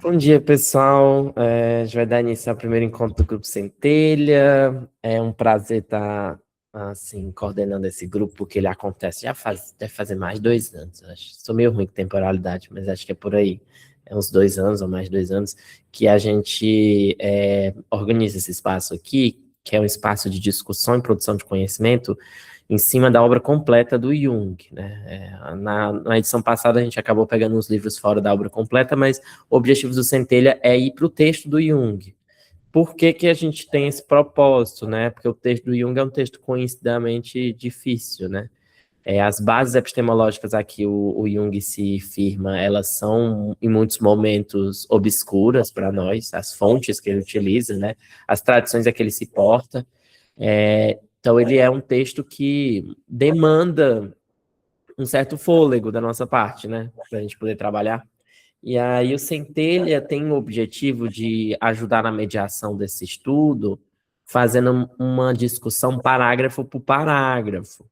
Bom dia, pessoal. A gente vai dar início ao primeiro encontro do Grupo Centelha. É um prazer estar assim, coordenando esse grupo, porque ele acontece deve fazer mais de 2 anos. Acho. Sou meio ruim com temporalidade, mas acho que é por aí. É uns 2 anos ou mais de 2 anos que a gente organiza esse espaço aqui, que é um espaço de discussão e produção de conhecimento em cima da obra completa do Jung, né? Na edição passada a gente acabou pegando os livros fora da obra completa, mas o objetivo do Centelha é ir para o texto do Jung. Por que que a gente tem esse propósito, né? Porque o texto do Jung é um texto conhecidamente difícil, né? As bases epistemológicas a que o Jung se firma, elas são, em muitos momentos, obscuras para nós, as fontes que ele utiliza, né? As tradições a que ele se porta. Então, ele é um texto que demanda um certo fôlego da nossa parte, né? Para a gente poder trabalhar. E aí o Centelha tem o objetivo de ajudar na mediação desse estudo, fazendo uma discussão parágrafo por parágrafo.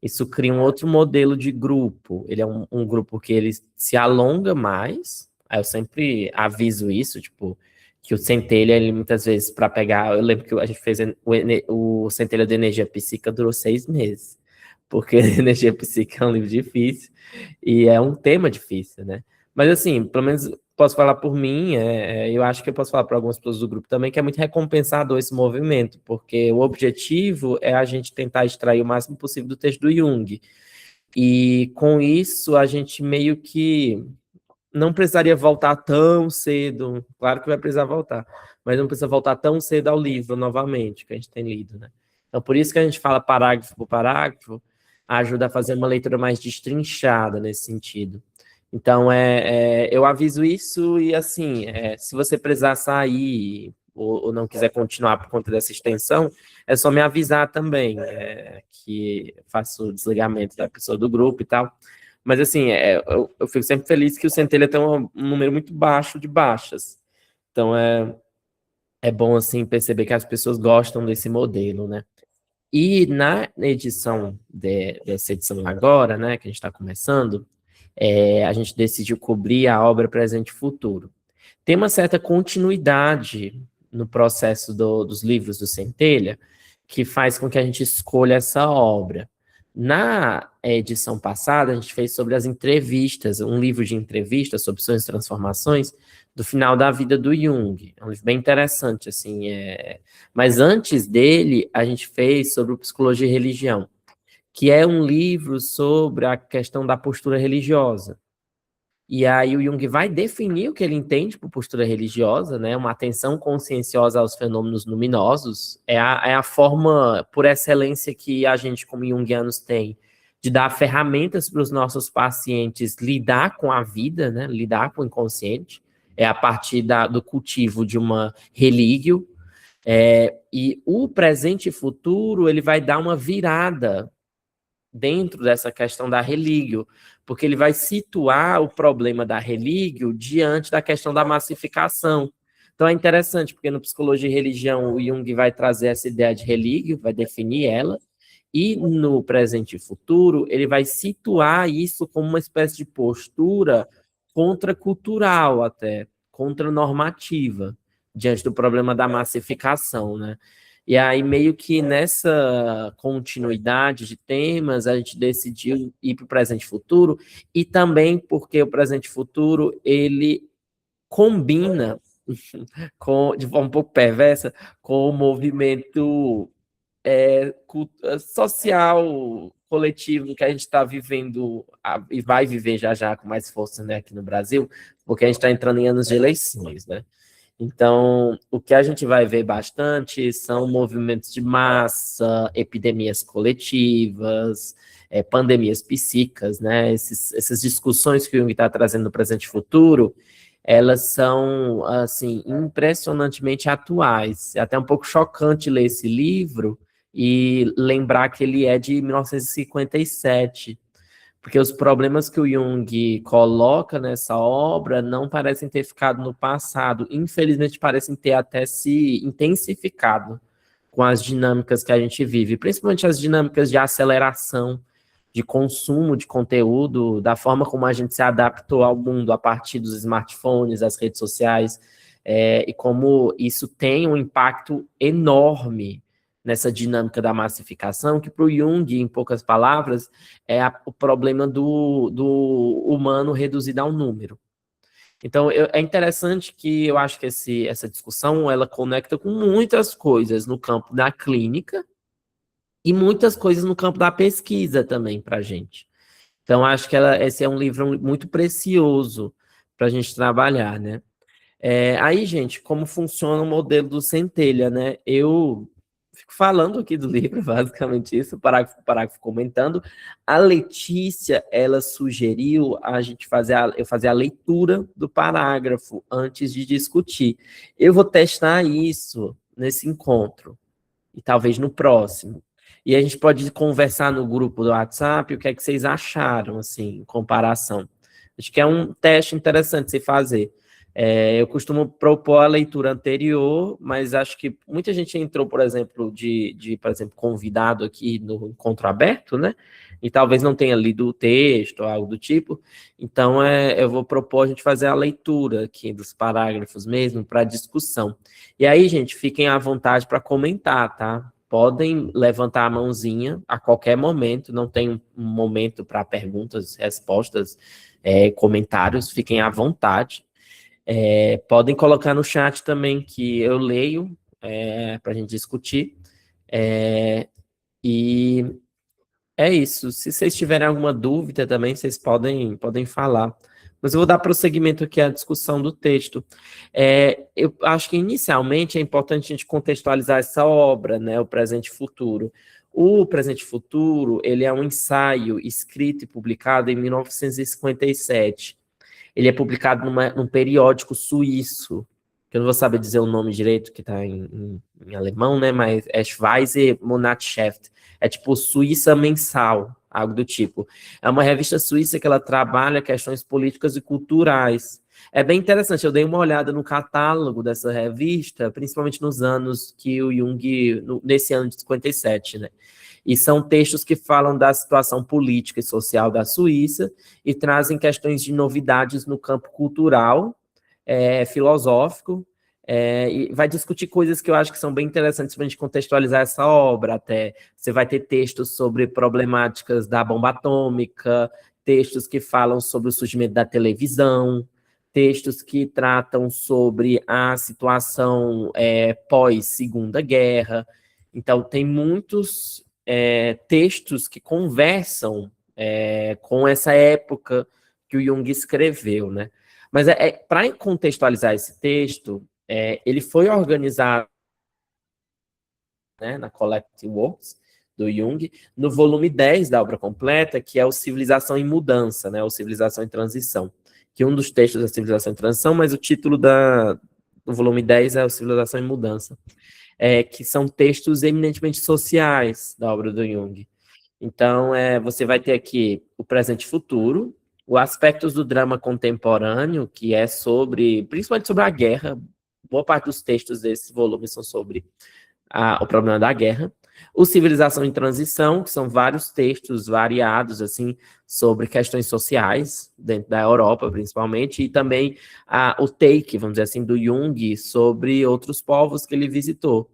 Isso cria um outro modelo de grupo. Ele é um grupo que ele se alonga mais. Aí eu sempre aviso isso, tipo, que o Centelha, ele muitas vezes, para pegar. Eu lembro que a gente fez o Centelha de Energia Psíquica durou 6 meses, porque Energia Psíquica é um livro difícil e é um tema difícil, né? Mas, assim, pelo menos posso falar por mim, eu acho que eu posso falar para algumas pessoas do grupo também, que é muito recompensador esse movimento, porque o objetivo é a gente tentar extrair o máximo possível do texto do Jung. E com isso, a gente meio que não precisaria voltar tão cedo, claro que vai precisar voltar, mas não precisa voltar tão cedo ao livro novamente, que a gente tem lido, né? Então, por isso que a gente fala parágrafo por parágrafo, ajuda a fazer uma leitura mais destrinchada nesse sentido. Então, eu aviso isso e, assim, se você precisar sair ou não quiser continuar por conta dessa extensão, é só me avisar também, que faço o desligamento da pessoa do grupo e tal. Mas, assim, eu fico sempre feliz que o Centelha tem um número muito baixo de baixas. Então, é bom, assim, perceber que as pessoas gostam desse modelo, né? E na edição dessa edição agora, né, que a gente está começando, a gente decidiu cobrir a obra Presente e Futuro. Tem uma certa continuidade no processo dos livros do Centelha, que faz com que a gente escolha essa obra. Na edição passada, a gente fez sobre as entrevistas, um livro de entrevistas sobre sonhos e transformações do final da vida do Jung. É um livro bem interessante, assim. Mas antes dele, a gente fez sobre Psicologia e Religião, que é um livro sobre a questão da postura religiosa. E aí o Jung vai definir o que ele entende por postura religiosa, né? Uma atenção conscienciosa aos fenômenos luminosos. É a forma, por excelência, que a gente, como junguianos, tem de dar ferramentas para os nossos pacientes lidar com a vida, né? Lidar com o inconsciente. É a partir do cultivo de uma relíquio. E o presente e futuro, ele vai dar uma virada dentro dessa questão da relíquio, porque ele vai situar o problema da relíquio diante da questão da massificação. Então é interessante, porque no Psicologia e Religião o Jung vai trazer essa ideia de relíquio, vai definir ela, e no Presente e Futuro ele vai situar isso como uma espécie de postura contracultural até, contranormativa, diante do problema da massificação, né? E aí, meio que nessa continuidade de temas, a gente decidiu ir para o presente e futuro, e também porque o presente e futuro, ele combina, de forma um pouco perversa, com o movimento social, coletivo que a gente está vivendo e vai viver já já com mais força, né, aqui no Brasil, porque a gente está entrando em anos de eleições, né? Então, o que a gente vai ver bastante são movimentos de massa, epidemias coletivas, pandemias psíquicas, né? Essas discussões que o Jung está trazendo no presente e futuro, elas são, assim, impressionantemente atuais. É até um pouco chocante ler esse livro e lembrar que ele é de 1957, porque os problemas que o Jung coloca nessa obra não parecem ter ficado no passado, infelizmente parecem ter até se intensificado com as dinâmicas que a gente vive, principalmente as dinâmicas de aceleração de consumo de conteúdo, da forma como a gente se adaptou ao mundo a partir dos smartphones, das redes sociais, e como isso tem um impacto enorme nessa dinâmica da massificação, que para o Jung, em poucas palavras, o problema do humano reduzido a um número. Então, é interessante que eu acho que essa discussão, ela conecta com muitas coisas no campo da clínica e muitas coisas no campo da pesquisa também para a gente. Então, acho que esse é um livro muito precioso para a gente trabalhar, né? Aí, gente, como funciona o modelo do Centelha, né? Eu fico falando aqui do livro, basicamente isso, parágrafo por parágrafo comentando. A Letícia, ela sugeriu a gente eu fazer a leitura do parágrafo antes de discutir. Eu vou testar isso nesse encontro, e talvez no próximo. E a gente pode conversar no grupo do WhatsApp o que é que vocês acharam, assim, em comparação. Acho que é um teste interessante se fazer. Eu costumo propor a leitura anterior, mas acho que muita gente entrou, por exemplo, por exemplo, convidado aqui no encontro aberto, né? E talvez não tenha lido o texto ou algo do tipo. Então, eu vou propor a gente fazer a leitura aqui dos parágrafos mesmo para discussão. E aí, gente, fiquem à vontade para comentar, tá? Podem levantar a mãozinha a qualquer momento, não tem um momento para perguntas, respostas, comentários, fiquem à vontade. Podem colocar no chat também que eu leio para a gente discutir. E é isso. Se vocês tiverem alguma dúvida também, vocês podem falar. Mas eu vou dar prosseguimento aqui à discussão do texto. Eu acho que, inicialmente, é importante a gente contextualizar essa obra, né, o Presente e Futuro. O Presente e Futuro, ele é um ensaio escrito e publicado em 1957. Ele é publicado num periódico suíço, que eu não vou saber dizer o nome direito, que está em alemão, né? Mas é Schweizer Monatsschrift. É tipo Suíça Mensal, algo do tipo. É uma revista suíça que ela trabalha questões políticas e culturais. É bem interessante, eu dei uma olhada no catálogo dessa revista, principalmente nos anos que o Jung, nesse ano de 57, né? E são textos que falam da situação política e social da Suíça e trazem questões de novidades no campo cultural, filosófico, e vai discutir coisas que eu acho que são bem interessantes para a gente contextualizar essa obra até. Você vai ter textos sobre problemáticas da bomba atômica, textos que falam sobre o surgimento da televisão, textos que tratam sobre a situação pós-Segunda Guerra. Então, tem muitos textos que conversam com essa época que o Jung escreveu, né? Mas para contextualizar esse texto, ele foi organizado, né, na Collected Works do Jung, no volume 10 da obra completa, que é o Civilização em Mudança, né, ou Civilização em Transição, que um dos textos é Civilização em Transição, mas o título do volume 10 é o Civilização em Mudança, que são textos eminentemente sociais da obra do Jung. Então, você vai ter aqui o presente e futuro, os aspectos do drama contemporâneo, que é principalmente sobre a guerra. Boa parte dos textos desse volume são sobre o problema da guerra. O Civilização em Transição, que são vários textos variados, assim, sobre questões sociais, dentro da Europa, principalmente, e também o take, vamos dizer assim, do Jung sobre outros povos que ele visitou.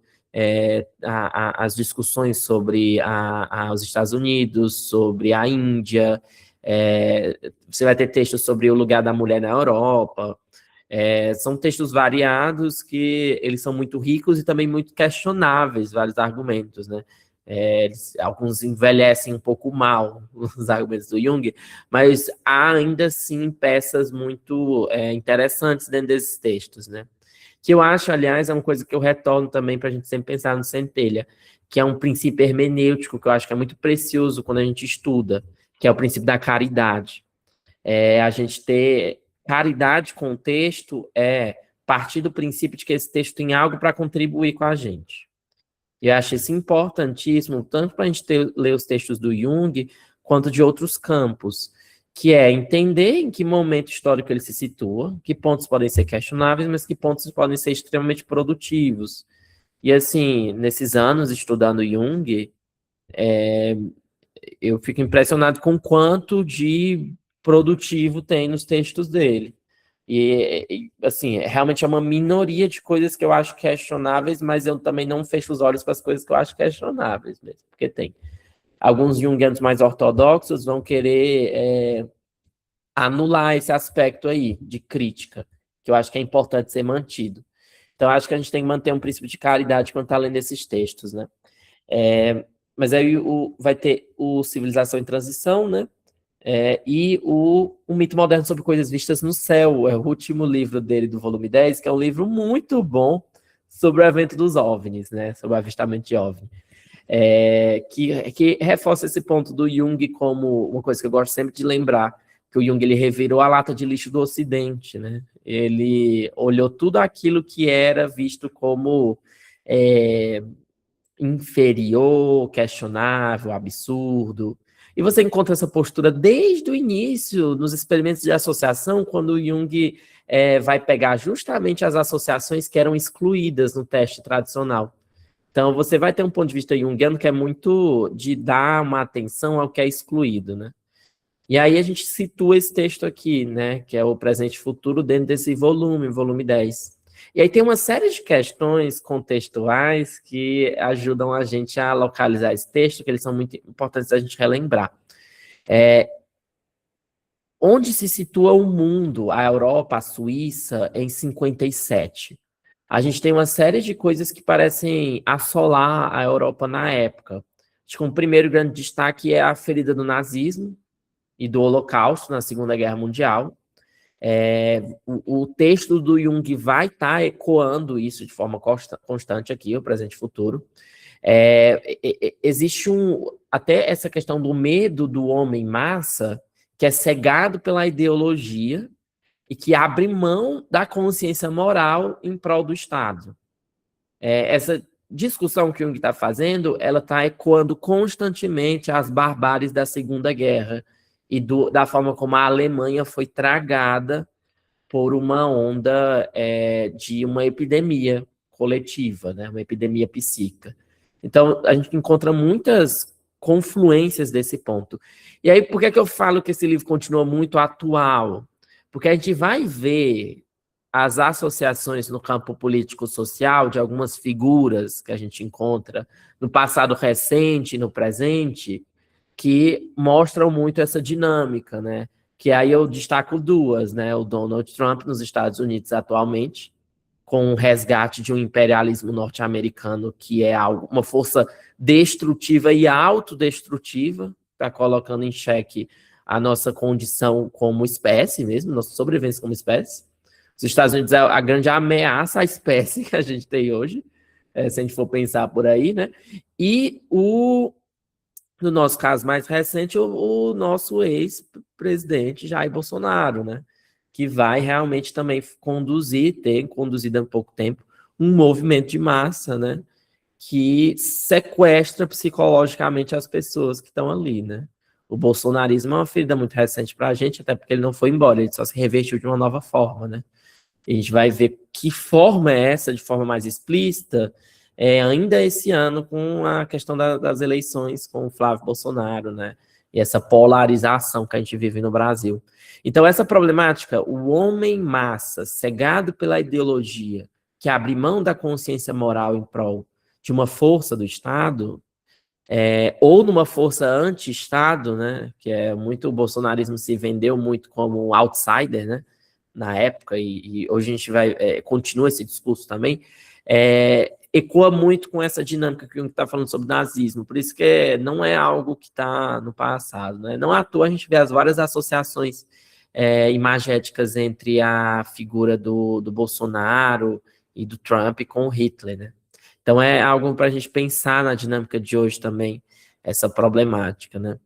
As discussões sobre os Estados Unidos, sobre a Índia, você vai ter textos sobre o lugar da mulher na Europa. São textos variados que eles são muito ricos e também muito questionáveis, vários argumentos, né? Alguns envelhecem um pouco mal, os argumentos do Jung, mas há ainda assim peças muito interessantes dentro desses textos, né? Que eu acho, aliás, é uma coisa que eu retorno também para a gente sempre pensar no Centelha, que é um princípio hermenêutico que eu acho que é muito precioso quando a gente estuda, que é o princípio da caridade. A gente ter caridade com o texto partir do princípio de que esse texto tem algo para contribuir com a gente. E eu acho isso importantíssimo, tanto para a gente ler os textos do Jung, quanto de outros campos, que é entender em que momento histórico ele se situa, que pontos podem ser questionáveis, mas que pontos podem ser extremamente produtivos. E assim, nesses anos estudando Jung, eu fico impressionado com o quanto de produtivo tem nos textos dele. Assim, realmente é uma minoria de coisas que eu acho questionáveis, mas eu também não fecho os olhos para as coisas que eu acho questionáveis mesmo, porque tem. Alguns junguianos mais ortodoxos vão querer anular esse aspecto aí de crítica, que eu acho que é importante ser mantido. Então, acho que a gente tem que manter um princípio de caridade quando está lendo esses textos, né? Mas aí vai ter o Civilização em Transição, né? E o Mito Moderno sobre Coisas Vistas no Céu, é o último livro dele, do volume 10, que é um livro muito bom sobre o evento dos OVNIs, né? Sobre o avistamento de OVNI. Que reforça esse ponto do Jung como uma coisa que eu gosto sempre de lembrar, que o Jung ele revirou a lata de lixo do Ocidente, né? Ele olhou tudo aquilo que era visto como inferior, questionável, absurdo. E você encontra essa postura desde o início, nos experimentos de associação, quando o Jung vai pegar justamente as associações que eram excluídas no teste tradicional. Então, você vai ter um ponto de vista junguiano que é muito de dar uma atenção ao que é excluído, né? E aí a gente situa esse texto aqui, né, que é o presente e futuro dentro desse volume, volume 10. E aí tem uma série de questões contextuais que ajudam a gente a localizar esse texto, que eles são muito importantes a gente relembrar. Onde se situa o mundo, a Europa, a Suíça, em 57? A gente tem uma série de coisas que parecem assolar a Europa na época. Acho que um primeiro grande destaque é a ferida do nazismo e do Holocausto na Segunda Guerra Mundial. O texto do Jung vai estar ecoando isso de forma constante aqui, o presente e futuro. Existe até essa questão do medo do homem massa, que é cegado pela ideologia e que abre mão da consciência moral em prol do Estado. Essa discussão que o Jung está fazendo, ela está ecoando constantemente as barbáries da Segunda Guerra e da forma como a Alemanha foi tragada por uma onda de uma epidemia coletiva, né? Uma epidemia psíquica. Então, a gente encontra muitas confluências desse ponto. E aí, por que é que eu falo que esse livro continua muito atual? Porque a gente vai ver as associações no campo político-social de algumas figuras que a gente encontra no passado recente e no presente, que mostram muito essa dinâmica, né? Que aí eu destaco duas, né? O Donald Trump nos Estados Unidos atualmente, com o resgate de um imperialismo norte-americano que é uma força destrutiva e autodestrutiva, está colocando em xeque a nossa condição como espécie mesmo, nossa sobrevivência como espécie. Os Estados Unidos é a grande ameaça à espécie que a gente tem hoje, se a gente for pensar por aí, né? E no nosso caso mais recente, o nosso ex-presidente Jair Bolsonaro, né? Que vai realmente também ter conduzido há pouco tempo um movimento de massa, né? Que sequestra psicologicamente as pessoas que estão ali, né? O bolsonarismo é uma ferida muito recente para a gente, até porque ele não foi embora, ele só se revestiu de uma nova forma, né? A gente vai ver que forma é essa, de forma mais explícita, ainda esse ano, com a questão das eleições com o Flávio Bolsonaro, né? E essa polarização que a gente vive no Brasil. Então, essa problemática, o homem massa, cegado pela ideologia, que abre mão da consciência moral em prol de uma força do Estado, ou numa força anti-Estado, né? Que é muito, o bolsonarismo se vendeu muito como um outsider, né? Na época, e hoje a gente continua esse discurso também, ecoa muito com essa dinâmica que o Jung está falando sobre nazismo, por isso que não é algo que está no passado, né? Não à toa a gente vê as várias associações imagéticas entre a figura do Bolsonaro e do Trump com o Hitler, né? Então é algo para a gente pensar na dinâmica de hoje também, essa problemática, né?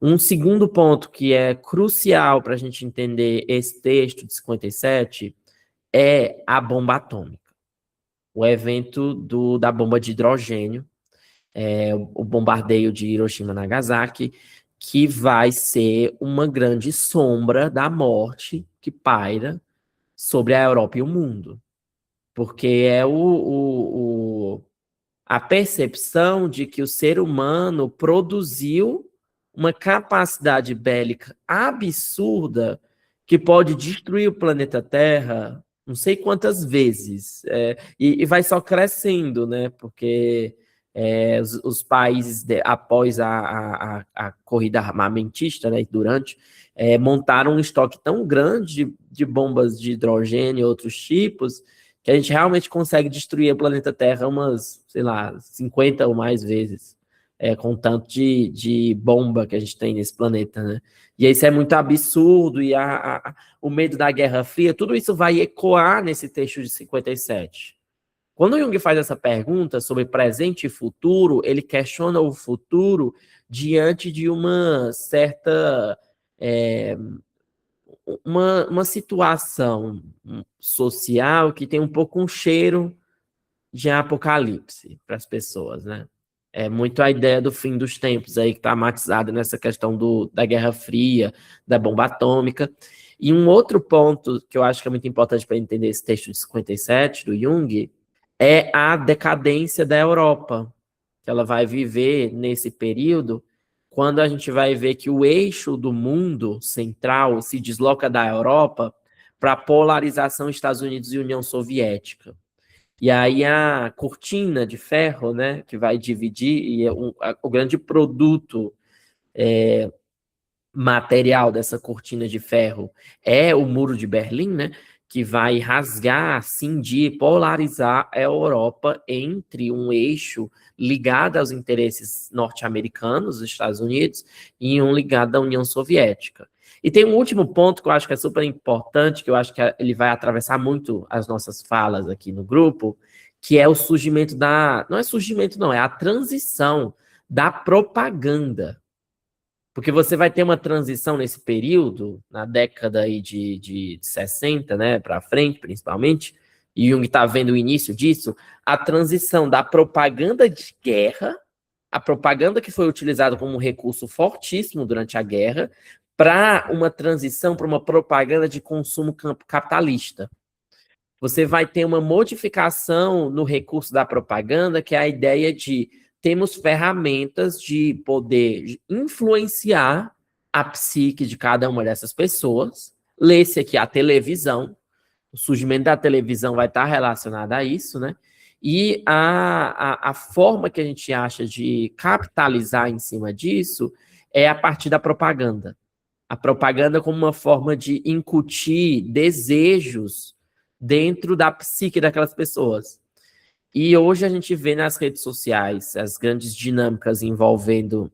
Um segundo ponto que é crucial para a gente entender esse texto de 57 é a bomba atômica. O evento da bomba de hidrogênio, o bombardeio de Hiroshima e Nagasaki, que vai ser uma grande sombra da morte que paira sobre a Europa e o mundo. Porque é a percepção de que o ser humano produziu uma capacidade bélica absurda que pode destruir o planeta Terra não sei quantas vezes, e vai só crescendo, né? Porque os países, após a corrida armamentista, né, durante, montaram um estoque tão grande de bombas de hidrogênio e outros tipos, que a gente realmente consegue destruir o planeta Terra umas, sei lá, 50 ou mais vezes, com o tanto de bomba que a gente tem nesse planeta, né? E isso é muito absurdo, e o medo da Guerra Fria, tudo isso vai ecoar nesse texto de 57. Quando o Jung faz essa pergunta sobre presente e futuro, ele questiona o futuro diante de uma certa uma situação social que tem um pouco um cheiro de apocalipse para as pessoas, né? É muito a ideia do fim dos tempos aí que está matizada nessa questão da Guerra Fria, da bomba atômica. E um outro ponto que eu acho que é muito importante para entender esse texto de 57 do Jung é a decadência da Europa, que ela vai viver nesse período, quando a gente vai ver que o eixo do mundo central se desloca da Europa para a polarização Estados Unidos e União Soviética. E aí a cortina de ferro, né, que vai dividir, e o grande produto material dessa cortina de ferro é o Muro de Berlim, né, que vai rasgar, cindir, polarizar a Europa entre um eixo ligado aos interesses norte-americanos, dos Estados Unidos, e um ligado à União Soviética. E tem um último ponto que eu acho que é super importante, que eu acho que ele vai atravessar muito as nossas falas aqui no grupo, que é o surgimento não é surgimento não, é a transição da propaganda. Porque você vai ter uma transição nesse período, na década aí de 60, né, para frente, principalmente, e Jung está vendo o início disso, a transição da propaganda de guerra, a propaganda que foi utilizada como um recurso fortíssimo durante a guerra, para uma transição para uma propaganda de consumo capitalista. Você vai ter uma modificação no recurso da propaganda, que é a ideia de temos ferramentas de poder influenciar a psique de cada uma dessas pessoas. Lê-se aqui a televisão, o surgimento da televisão vai estar relacionado a isso, né? E a forma que a gente acha de capitalizar em cima disso é a partir da propaganda. A propaganda como uma forma de incutir desejos dentro da psique daquelas pessoas. E hoje a gente vê nas redes sociais as grandes dinâmicas envolvendo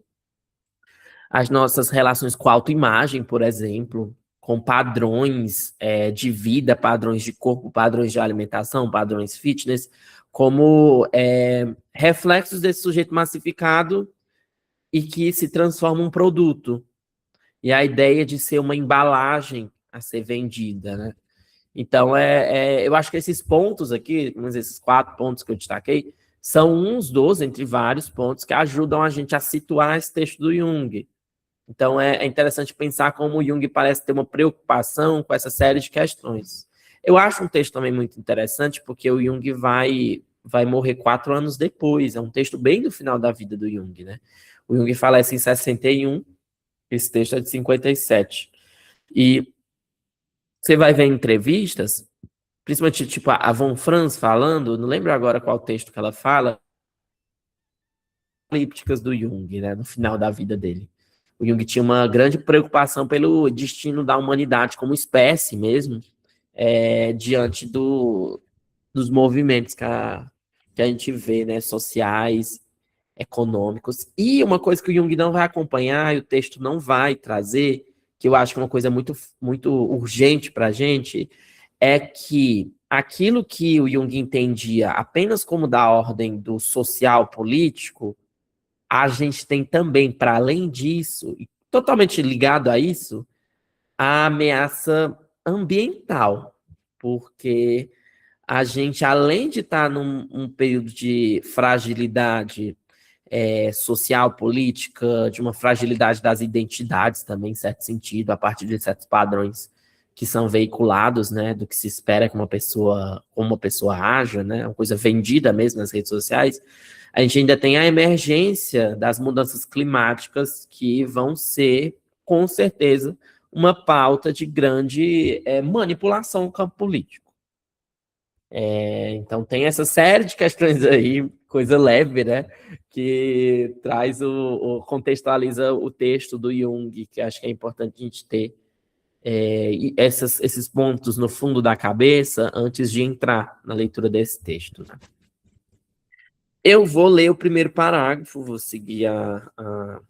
as nossas relações com a autoimagem, por exemplo, com padrões de vida, padrões de corpo, padrões de alimentação, padrões fitness, como reflexos desse sujeito massificado e que se transforma em um produto. E a ideia de ser uma embalagem a ser vendida, né? Então, eu acho que esses pontos aqui, esses 4 pontos que eu destaquei, são uns dos, entre vários pontos, que ajudam a gente a situar esse texto do Jung. Então, é interessante pensar como o Jung parece ter uma preocupação com essa série de questões. Eu acho um texto também muito interessante, porque o Jung vai morrer 4 anos depois. É um texto bem do final da vida do Jung, né? O Jung falece em 61, esse texto é de 57. E você vai ver em entrevistas, principalmente tipo a Von Franz falando, não lembro agora qual texto que ela fala, apocalípticas do Jung, né, no final da vida dele. O Jung tinha uma grande preocupação pelo destino da humanidade como espécie mesmo, diante dos movimentos que a gente vê, né, sociais, econômicos. E uma coisa que o Jung não vai acompanhar e o texto não vai trazer, que eu acho que é uma coisa muito, muito urgente para a gente, é que aquilo que o Jung entendia apenas como da ordem do social político, a gente tem também, para além disso, e totalmente ligado a isso, a ameaça ambiental, porque a gente, além de estar num período de fragilidade social, política, de uma fragilidade das identidades também, em certo sentido, a partir de certos padrões que são veiculados, né, do que se espera que como uma pessoa haja, né, uma coisa vendida mesmo nas redes sociais, a gente ainda tem a emergência das mudanças climáticas que vão ser, com certeza, uma pauta de grande manipulação no campo político. Então tem essa série de questões aí, coisa leve, né, que traz contextualiza o texto do Jung, que acho que é importante a gente ter esses pontos no fundo da cabeça antes de entrar na leitura desse texto, né? Eu vou ler o primeiro parágrafo, vou seguir a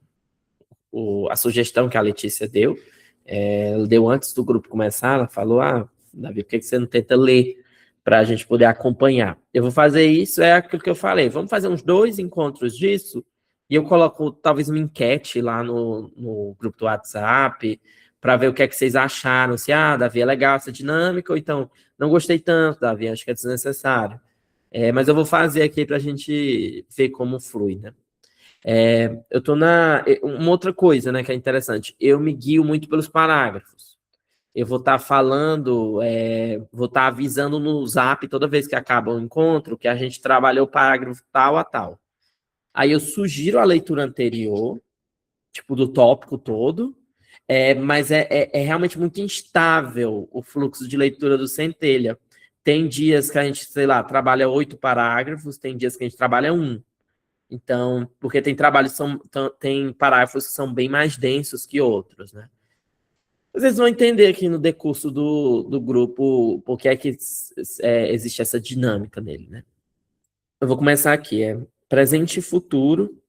sugestão que a Letícia deu. Ela deu antes do grupo começar, ela falou, Davi, por que você não tenta ler para a gente poder acompanhar? Eu vou fazer isso, é aquilo que eu falei, vamos fazer uns 2 encontros disso, e eu coloco talvez uma enquete lá no grupo do WhatsApp, para ver o que é que vocês acharam, se, Davi, é legal essa dinâmica, ou então, não gostei tanto, Davi, acho que é desnecessário. Mas eu vou fazer aqui para a gente ver como flui, né? Eu tô uma outra coisa, né, que é interessante. Eu me guio muito pelos parágrafos. Eu vou estar falando, vou estar avisando no Zap toda vez que acaba o encontro que a gente trabalhou o parágrafo tal a tal. Aí eu sugiro a leitura anterior, tipo, do tópico todo, mas é realmente muito instável o fluxo de leitura do Centelha. Tem dias que a gente, sei lá, trabalha 8 parágrafos, tem dias que a gente trabalha 1. Então, porque tem trabalhos, tem parágrafos que são bem mais densos que outros, né? Vocês vão entender aqui no decurso do grupo porque é que existe essa dinâmica nele, né? Eu vou começar aqui, presente e futuro.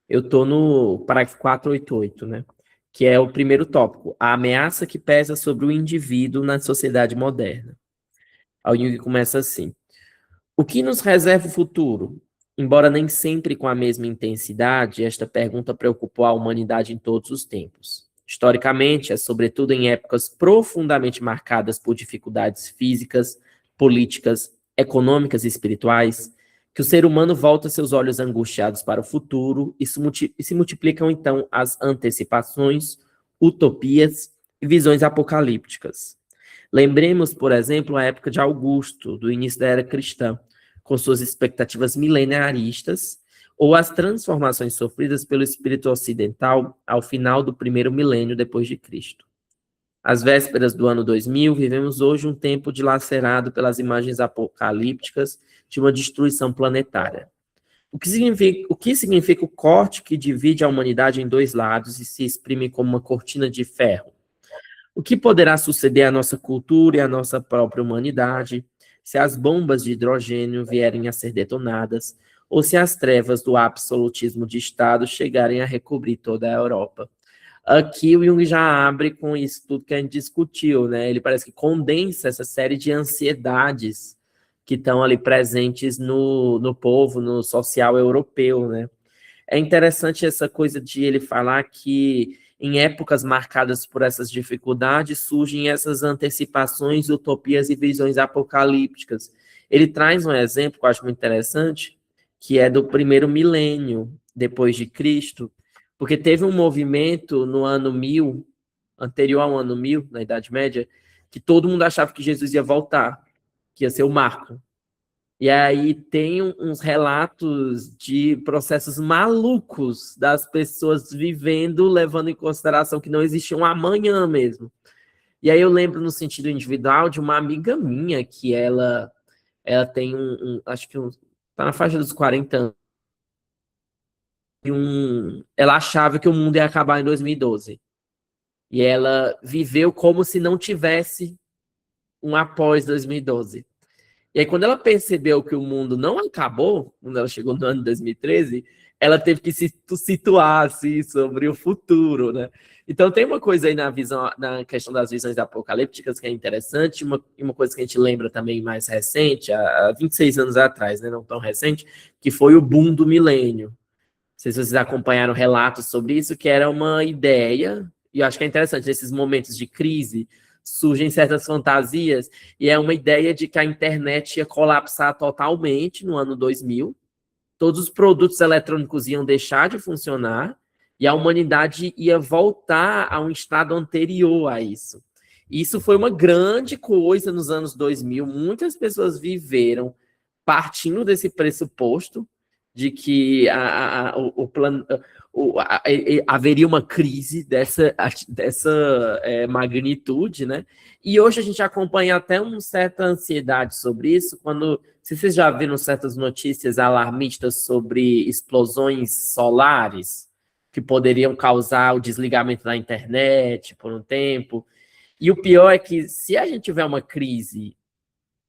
Eu estou no parágrafo 488, né? Que é o primeiro tópico, a ameaça que pesa sobre o indivíduo na sociedade moderna. Aí o Jung começa assim: o que nos reserva o futuro? Embora nem sempre com a mesma intensidade, esta pergunta preocupou a humanidade em todos os tempos. Historicamente, é sobretudo em épocas profundamente marcadas por dificuldades físicas, políticas, econômicas e espirituais, que o ser humano volta seus olhos angustiados para o futuro e se multiplicam então as antecipações, utopias e visões apocalípticas. Lembremos, por exemplo, a época de Augusto, do início da era cristã, com suas expectativas milenaristas, ou as transformações sofridas pelo espírito ocidental ao final do primeiro milênio depois de Cristo. Às vésperas do ano 2000, vivemos hoje um tempo dilacerado pelas imagens apocalípticas de uma destruição planetária. O que significa o corte que divide a humanidade em 2 lados e se exprime como uma cortina de ferro? O que poderá suceder à nossa cultura e à nossa própria humanidade se as bombas de hidrogênio vierem a ser detonadas ou se as trevas do absolutismo de Estado chegarem a recobrir toda a Europa? Aqui o Jung já abre com isso tudo que a gente discutiu, né? Ele parece que condensa essa série de ansiedades que estão ali presentes no povo, no social europeu, né? É interessante essa coisa de ele falar que em épocas marcadas por essas dificuldades surgem essas antecipações, utopias e visões apocalípticas. Ele traz um exemplo que eu acho muito interessante, que é do primeiro milênio depois de Cristo, porque teve um movimento no ano 1000, anterior ao ano 1000, na Idade Média, que todo mundo achava que Jesus ia voltar, que ia ser o Marco. E aí tem uns relatos de processos malucos das pessoas vivendo, levando em consideração que não existe um amanhã mesmo. E aí eu lembro no sentido individual de uma amiga minha que ela tem acho que tá na faixa dos 40 anos. Ela achava que o mundo ia acabar em 2012. E ela viveu como se não tivesse um após 2012. E aí, quando ela percebeu que o mundo não acabou, quando ela chegou no ano de 2013, ela teve que se situar assim, sobre o futuro, né? Então, tem uma coisa aí na questão das visões apocalípticas que é interessante, uma coisa que a gente lembra também mais recente, há 26 anos atrás, né, não tão recente, que foi o boom do milênio. Não sei se vocês acompanharam relatos sobre isso, que era uma ideia, e eu acho que é interessante, nesses momentos de crise, surgem certas fantasias, e é uma ideia de que a internet ia colapsar totalmente no ano 2000, todos os produtos eletrônicos iam deixar de funcionar, e a humanidade ia voltar a um estado anterior a isso. Isso foi uma grande coisa nos anos 2000. Muitas pessoas viveram partindo desse pressuposto de que haveria uma crise dessa magnitude, né? E hoje a gente acompanha até uma certa ansiedade sobre isso, se vocês já viram certas notícias alarmistas sobre explosões solares que poderiam causar o desligamento da internet por um tempo. E o pior é que se a gente tiver uma crise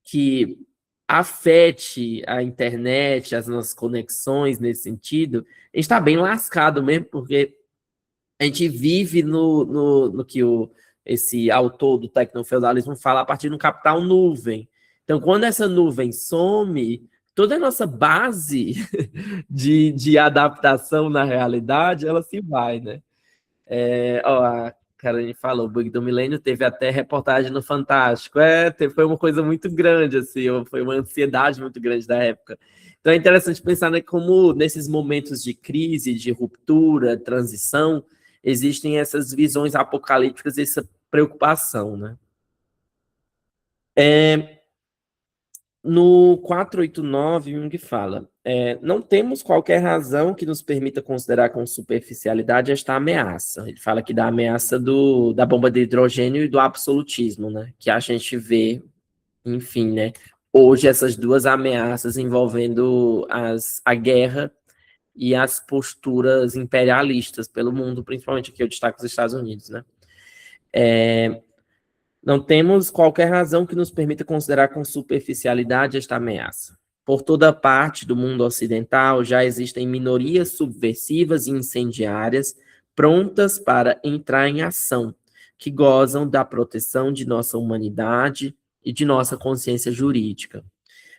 que afete a internet, as nossas conexões nesse sentido, a gente está bem lascado mesmo, porque a gente vive no que esse autor do tecnofeudalismo fala a partir do capital nuvem. Então, quando essa nuvem some, toda a nossa base de adaptação na realidade, ela se vai, né? A Caroline falou, o bug do milênio teve até reportagem no Fantástico. Foi uma coisa muito grande, assim, foi uma ansiedade muito grande da época. Então é interessante pensar, né, como nesses momentos de crise, de ruptura, transição, existem essas visões apocalípticas e essa preocupação, né? No 489, Jung fala, não temos qualquer razão que nos permita considerar com superficialidade esta ameaça. Ele fala aqui da ameaça da bomba de hidrogênio e do absolutismo, né? Que a gente vê, enfim, né? Hoje essas duas ameaças envolvendo a guerra e as posturas imperialistas pelo mundo, principalmente aqui eu destaco os Estados Unidos, né? Não temos qualquer razão que nos permita considerar com superficialidade esta ameaça. Por toda parte do mundo ocidental já existem minorias subversivas e incendiárias prontas para entrar em ação, que gozam da proteção de nossa humanidade e de nossa consciência jurídica.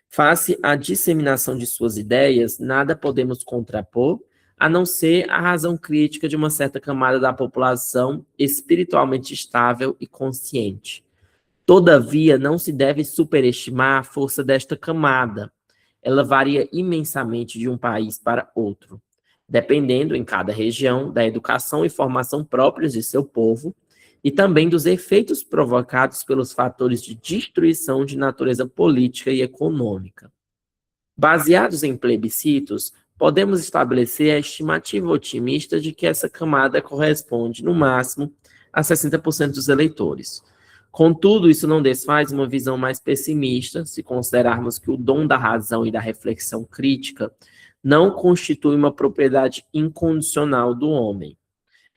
Face à disseminação de suas ideias, nada podemos contrapor, a não ser a razão crítica de uma certa camada da população espiritualmente estável e consciente. Todavia, não se deve superestimar a força desta camada. Ela varia imensamente de um país para outro, dependendo, em cada região, da educação e formação próprias de seu povo e também dos efeitos provocados pelos fatores de destruição de natureza política e econômica. Baseados em plebiscitos, podemos estabelecer a estimativa otimista de que essa camada corresponde, no máximo, a 60% dos eleitores. Contudo, isso não desfaz uma visão mais pessimista, se considerarmos que o dom da razão e da reflexão crítica não constitui uma propriedade incondicional do homem.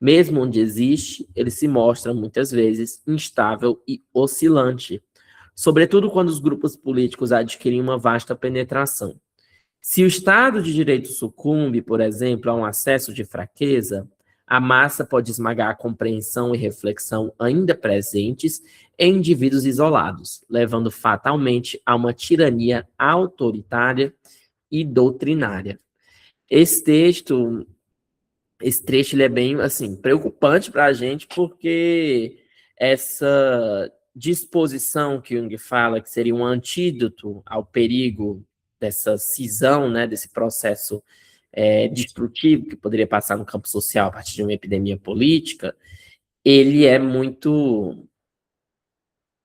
Mesmo onde existe, ele se mostra, muitas vezes, instável e oscilante, sobretudo quando os grupos políticos adquirem uma vasta penetração. Se o Estado de Direito sucumbe, por exemplo, a um acesso de fraqueza, a massa pode esmagar a compreensão e reflexão ainda presentes em indivíduos isolados, levando fatalmente a uma tirania autoritária e doutrinária. Esse trecho ele é bem assim, preocupante para a gente, porque essa disposição que Jung fala, que seria um antídoto ao perigo dessa cisão, né, desse processo destrutivo que poderia passar no campo social a partir de uma epidemia política, ele é muito...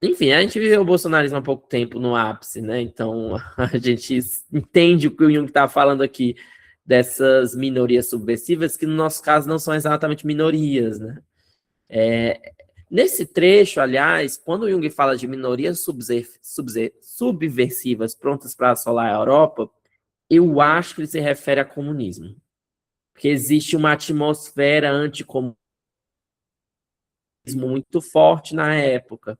Enfim, a gente viveu o bolsonarismo há pouco tempo no ápice, né? Então a gente entende o que o Jung está falando aqui dessas minorias subversivas, que no nosso caso não são exatamente minorias, né? Nesse trecho, aliás, quando o Jung fala de minorias subversivas prontas para assolar a Europa, eu acho que ele se refere a comunismo. Porque existe uma atmosfera anticomunista muito forte na época,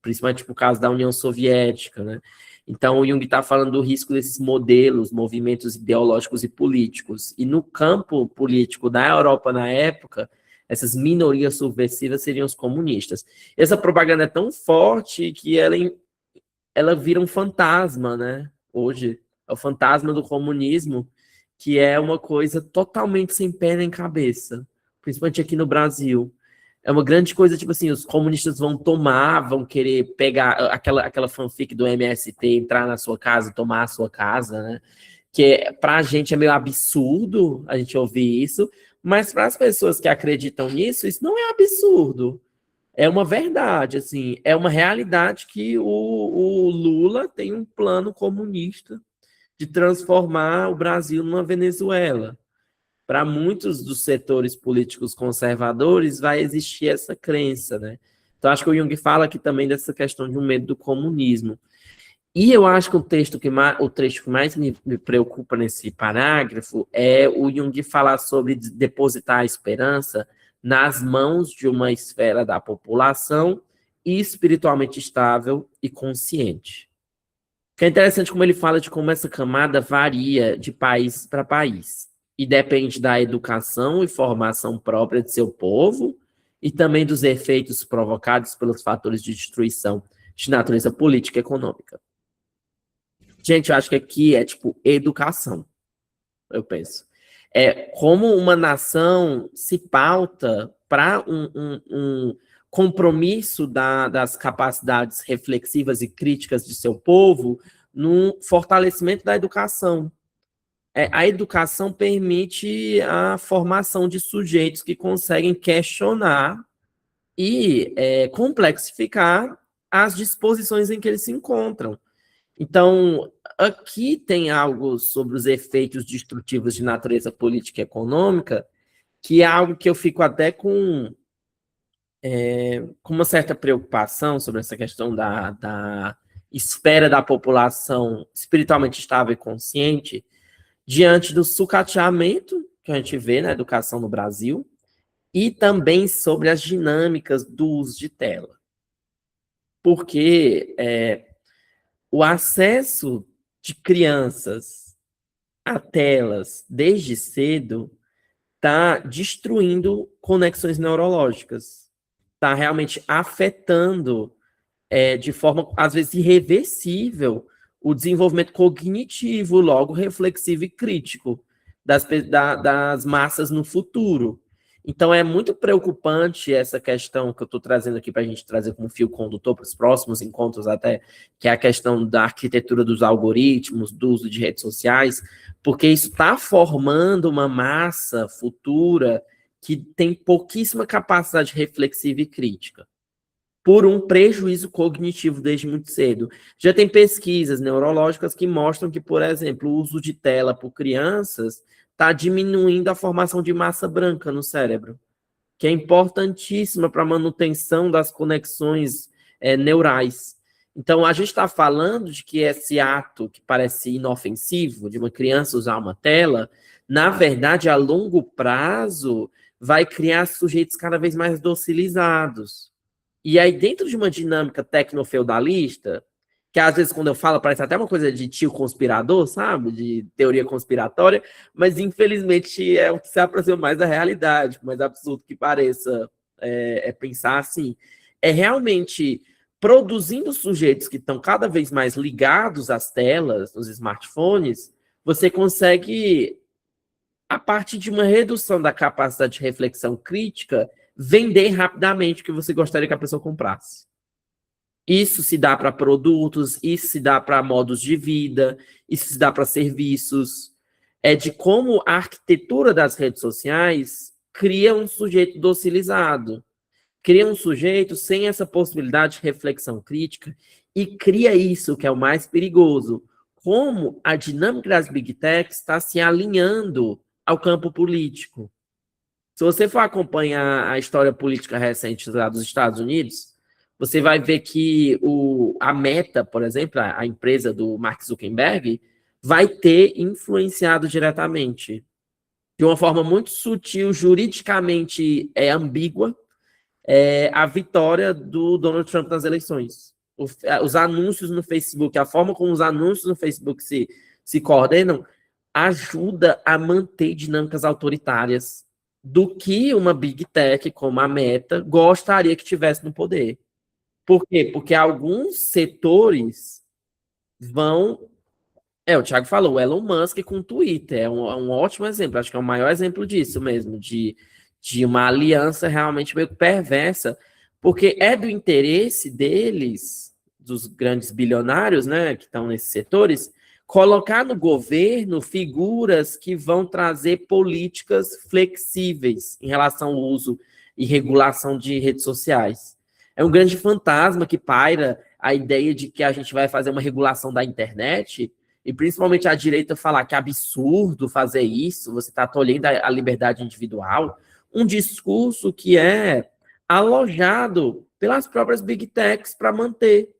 principalmente por causa da União Soviética, né? Então, o Jung está falando do risco desses modelos, movimentos ideológicos e políticos. E no campo político da Europa na época, essas minorias subversivas seriam os comunistas. Essa propaganda é tão forte que ela vira um fantasma, né? Hoje, é o fantasma do comunismo, que é uma coisa totalmente sem pé nem cabeça, principalmente aqui no Brasil. É uma grande coisa, tipo assim, os comunistas vão querer pegar aquela fanfic do MST, entrar na sua casa e tomar a sua casa, né? Que pra gente é meio absurdo a gente ouvir isso, mas para as pessoas que acreditam nisso, isso não é absurdo. É uma verdade, assim, é uma realidade que o Lula tem um plano comunista de transformar o Brasil numa Venezuela. Para muitos dos setores políticos conservadores, vai existir essa crença, né? Então, acho que o Jung fala aqui também dessa questão de um medo do comunismo. E eu acho que o trecho que mais me preocupa nesse parágrafo é o Jung falar sobre depositar a esperança nas mãos de uma esfera da população espiritualmente estável e consciente. Que é interessante como ele fala de como essa camada varia de país para país e depende da educação e formação própria de seu povo e também dos efeitos provocados pelos fatores de destruição de natureza política e econômica. Gente, eu acho que aqui é tipo educação, eu penso. É como uma nação se pauta para um compromisso das capacidades reflexivas e críticas de seu povo no fortalecimento da educação. A educação permite a formação de sujeitos que conseguem questionar e complexificar as disposições em que eles se encontram. Então, aqui tem algo sobre os efeitos destrutivos de natureza política e econômica, que é algo que eu fico até com uma certa preocupação sobre essa questão da esfera da população espiritualmente estável e consciente, diante do sucateamento que a gente vê na educação no Brasil, e também sobre as dinâmicas do uso de tela. Porque o acesso de crianças a telas desde cedo está destruindo conexões neurológicas, está realmente afetando de forma, às vezes, irreversível o desenvolvimento cognitivo, logo reflexivo e crítico das massas no futuro. Então, é muito preocupante essa questão que eu estou trazendo aqui para a gente trazer como fio condutor para os próximos encontros até, que é a questão da arquitetura dos algoritmos, do uso de redes sociais, porque isso está formando uma massa futura que tem pouquíssima capacidade reflexiva e crítica, por um prejuízo cognitivo desde muito cedo. Já tem pesquisas neurológicas que mostram que, por exemplo, o uso de tela por crianças está diminuindo a formação de massa branca no cérebro, que é importantíssima para a manutenção das conexões neurais. Então, a gente está falando de que esse ato que parece inofensivo, de uma criança usar uma tela, na verdade, a longo prazo, vai criar sujeitos cada vez mais docilizados. E aí, dentro de uma dinâmica tecnofeudalista, que às vezes, quando eu falo, parece até uma coisa de tio conspirador, sabe? De teoria conspiratória, mas infelizmente é o que se aproxima mais da realidade, por mais absurdo que pareça pensar assim. É realmente produzindo sujeitos que estão cada vez mais ligados às telas, nos smartphones, você consegue, a partir de uma redução da capacidade de reflexão crítica, vender rapidamente o que você gostaria que a pessoa comprasse. Isso se dá para produtos, isso se dá para modos de vida, isso se dá para serviços. É de como a arquitetura das redes sociais cria um sujeito docilizado, cria um sujeito sem essa possibilidade de reflexão crítica e cria isso, que é o mais perigoso, como a dinâmica das Big Techs está se alinhando ao campo político. Se você for acompanhar a história política recente lá dos Estados Unidos, você vai ver que a Meta, por exemplo, a empresa do Mark Zuckerberg, vai ter influenciado diretamente, de uma forma muito sutil, juridicamente ambígua, a vitória do Donald Trump nas eleições. Os anúncios no Facebook, a forma como os anúncios no Facebook se coordenam, ajuda a manter dinâmicas autoritárias do que uma Big Tech como a Meta gostaria que tivesse no poder. Por quê? Porque alguns setores vão... o Thiago falou, o Elon Musk com o Twitter, é um ótimo exemplo, acho que é o maior exemplo disso mesmo, de uma aliança realmente meio perversa, porque é do interesse deles, dos grandes bilionários, né, que estão nesses setores, colocar no governo figuras que vão trazer políticas flexíveis em relação ao uso e regulação de redes sociais. É um grande fantasma que paira a ideia de que a gente vai fazer uma regulação da internet, e principalmente a direita falar que é absurdo fazer isso, você está tolhendo a liberdade individual, um discurso que é alojado pelas próprias big techs para manter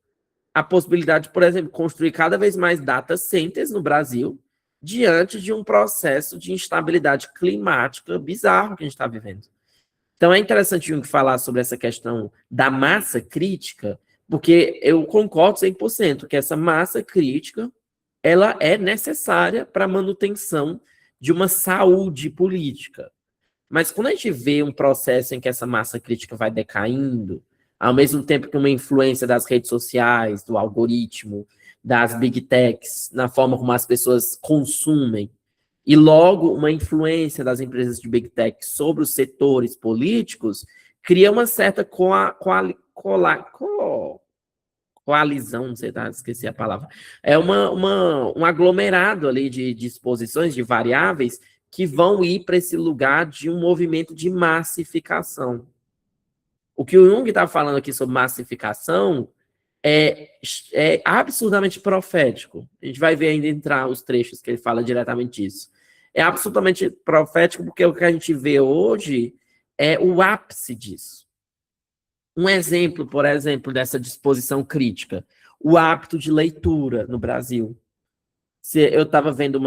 a possibilidade, por exemplo, construir cada vez mais data centers no Brasil, diante de um processo de instabilidade climática bizarro que a gente está vivendo. Então é interessante Jung falar sobre essa questão da massa crítica, porque eu concordo 100% que essa massa crítica ela é necessária para a manutenção de uma saúde política. Mas quando a gente vê um processo em que essa massa crítica vai decaindo, ao mesmo tempo que uma influência das redes sociais, do algoritmo, das big techs, na forma como as pessoas consumem, e logo uma influência das empresas de big tech sobre os setores políticos, cria uma certa coalizão, não sei, tá? Esqueci a palavra. É um aglomerado ali de disposições, de variáveis, que vão ir para esse lugar de um movimento de massificação. O que o Jung está falando aqui sobre massificação é absurdamente profético. A gente vai ver ainda entrar os trechos que ele fala diretamente disso. É absolutamente profético porque o que a gente vê hoje é o ápice disso. Um exemplo, por exemplo, dessa disposição crítica, o hábito de leitura no Brasil. Eu estava vendo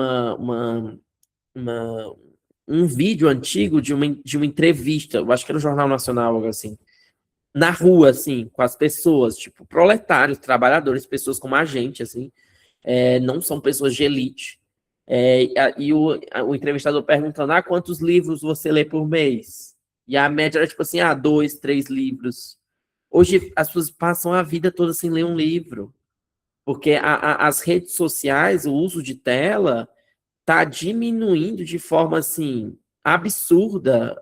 um vídeo antigo de uma entrevista, eu acho que era no Jornal Nacional, algo assim, na rua, assim, com as pessoas, tipo, proletários, trabalhadores, pessoas como a gente, assim, não são pessoas de elite. E o entrevistador perguntando, quantos livros você lê por mês? E a média era, tipo assim, 2, 3 livros. Hoje, as pessoas passam a vida toda sem ler um livro, porque as redes sociais, o uso de tela, está diminuindo de forma, assim, absurda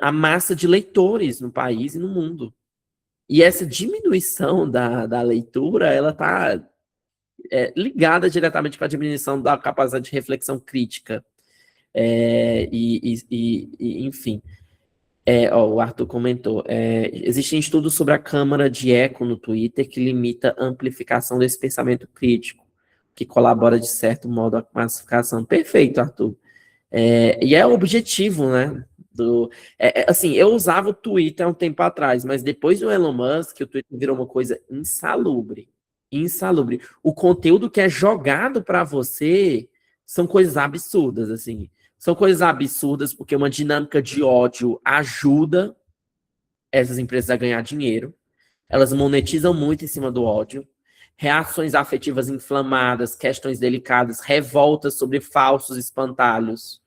a massa de leitores no país e no mundo. E essa diminuição da leitura, ela está ligada diretamente com a diminuição da capacidade de reflexão crítica. Enfim, o Arthur comentou, existem estudos sobre a câmara de eco no Twitter que limita a amplificação desse pensamento crítico, que colabora, de certo modo, à massificação. Perfeito, Arthur. E é o objetivo, né? Assim, eu usava o Twitter há um tempo atrás, mas depois do Elon Musk, o Twitter virou uma coisa insalubre. Insalubre. O conteúdo que é jogado para você são coisas absurdas, assim. São coisas absurdas porque uma dinâmica de ódio ajuda essas empresas a ganhar dinheiro. Elas monetizam muito em cima do ódio. Reações afetivas inflamadas, questões delicadas, revoltas sobre falsos espantalhos.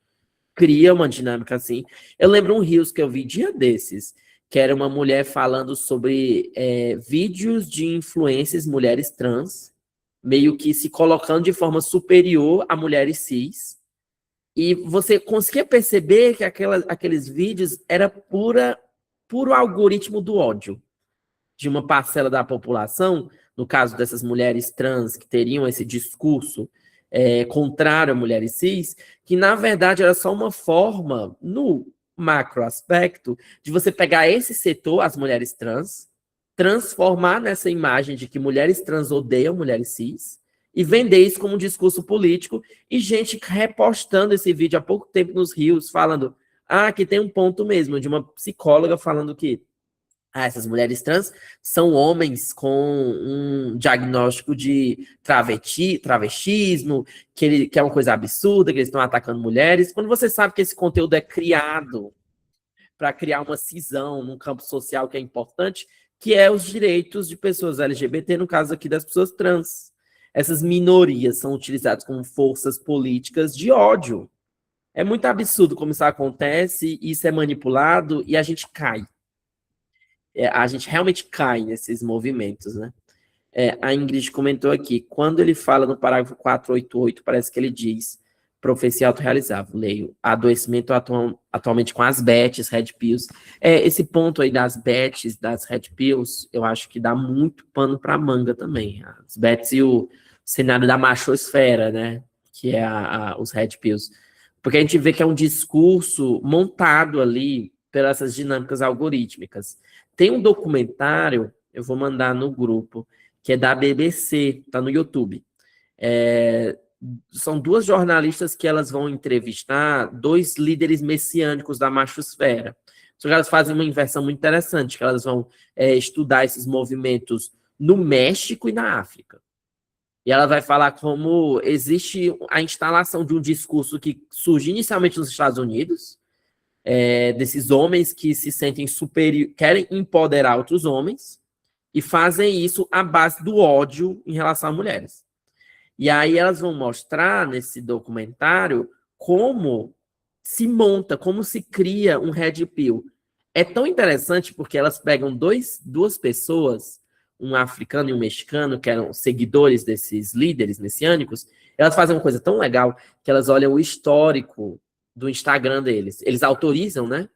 Cria uma dinâmica assim. Eu lembro um Reels que eu vi dia desses, que era uma mulher falando sobre vídeos de influências mulheres trans, meio que se colocando de forma superior a mulheres cis. E você conseguia perceber que aqueles vídeos era puro algoritmo do ódio de uma parcela da população, no caso dessas mulheres trans que teriam esse discurso contrário a mulheres cis, que na verdade era só uma forma, no macro aspecto, de você pegar esse setor, as mulheres trans, transformar nessa imagem de que mulheres trans odeiam mulheres cis, e vender isso como um discurso político, e gente repostando esse vídeo há pouco tempo nos rios, falando, aqui tem um ponto mesmo, de uma psicóloga falando que essas mulheres trans são homens com um diagnóstico de travestismo, que é uma coisa absurda, que eles estão atacando mulheres, quando você sabe que esse conteúdo é criado para criar uma cisão num campo social que é importante, que é os direitos de pessoas LGBT, no caso aqui das pessoas trans. Essas minorias são utilizadas como forças políticas de ódio. É muito absurdo como isso acontece, isso é manipulado e a gente cai. A gente realmente cai nesses movimentos, né? A Ingrid comentou aqui, quando ele fala no parágrafo 488, parece que ele diz, profecia autorrealizável, leio, adoecimento atualmente com as bets, red pills. Esse ponto aí das bets, das red pills, eu acho que dá muito pano para manga também. As bets e o cenário da machosfera, né? Que é os red pills. Porque a gente vê que é um discurso montado ali pelas essas dinâmicas algorítmicas. Tem um documentário, eu vou mandar no grupo, que é da BBC, tá no YouTube. São duas jornalistas que elas vão entrevistar dois líderes messiânicos da machosfera. Só que elas fazem uma inversão muito interessante, que elas vão estudar esses movimentos no México e na África. E ela vai falar como existe a instalação de um discurso que surge inicialmente nos Estados Unidos, desses homens que se sentem superiores, querem empoderar outros homens, e fazem isso à base do ódio em relação a mulheres. E aí elas vão mostrar nesse documentário como se monta, como se cria um Red Pill. É tão interessante porque elas pegam duas pessoas, um africano e um mexicano, que eram seguidores desses líderes messiânicos, elas fazem uma coisa tão legal que elas olham o histórico do Instagram deles. Eles autorizam, né?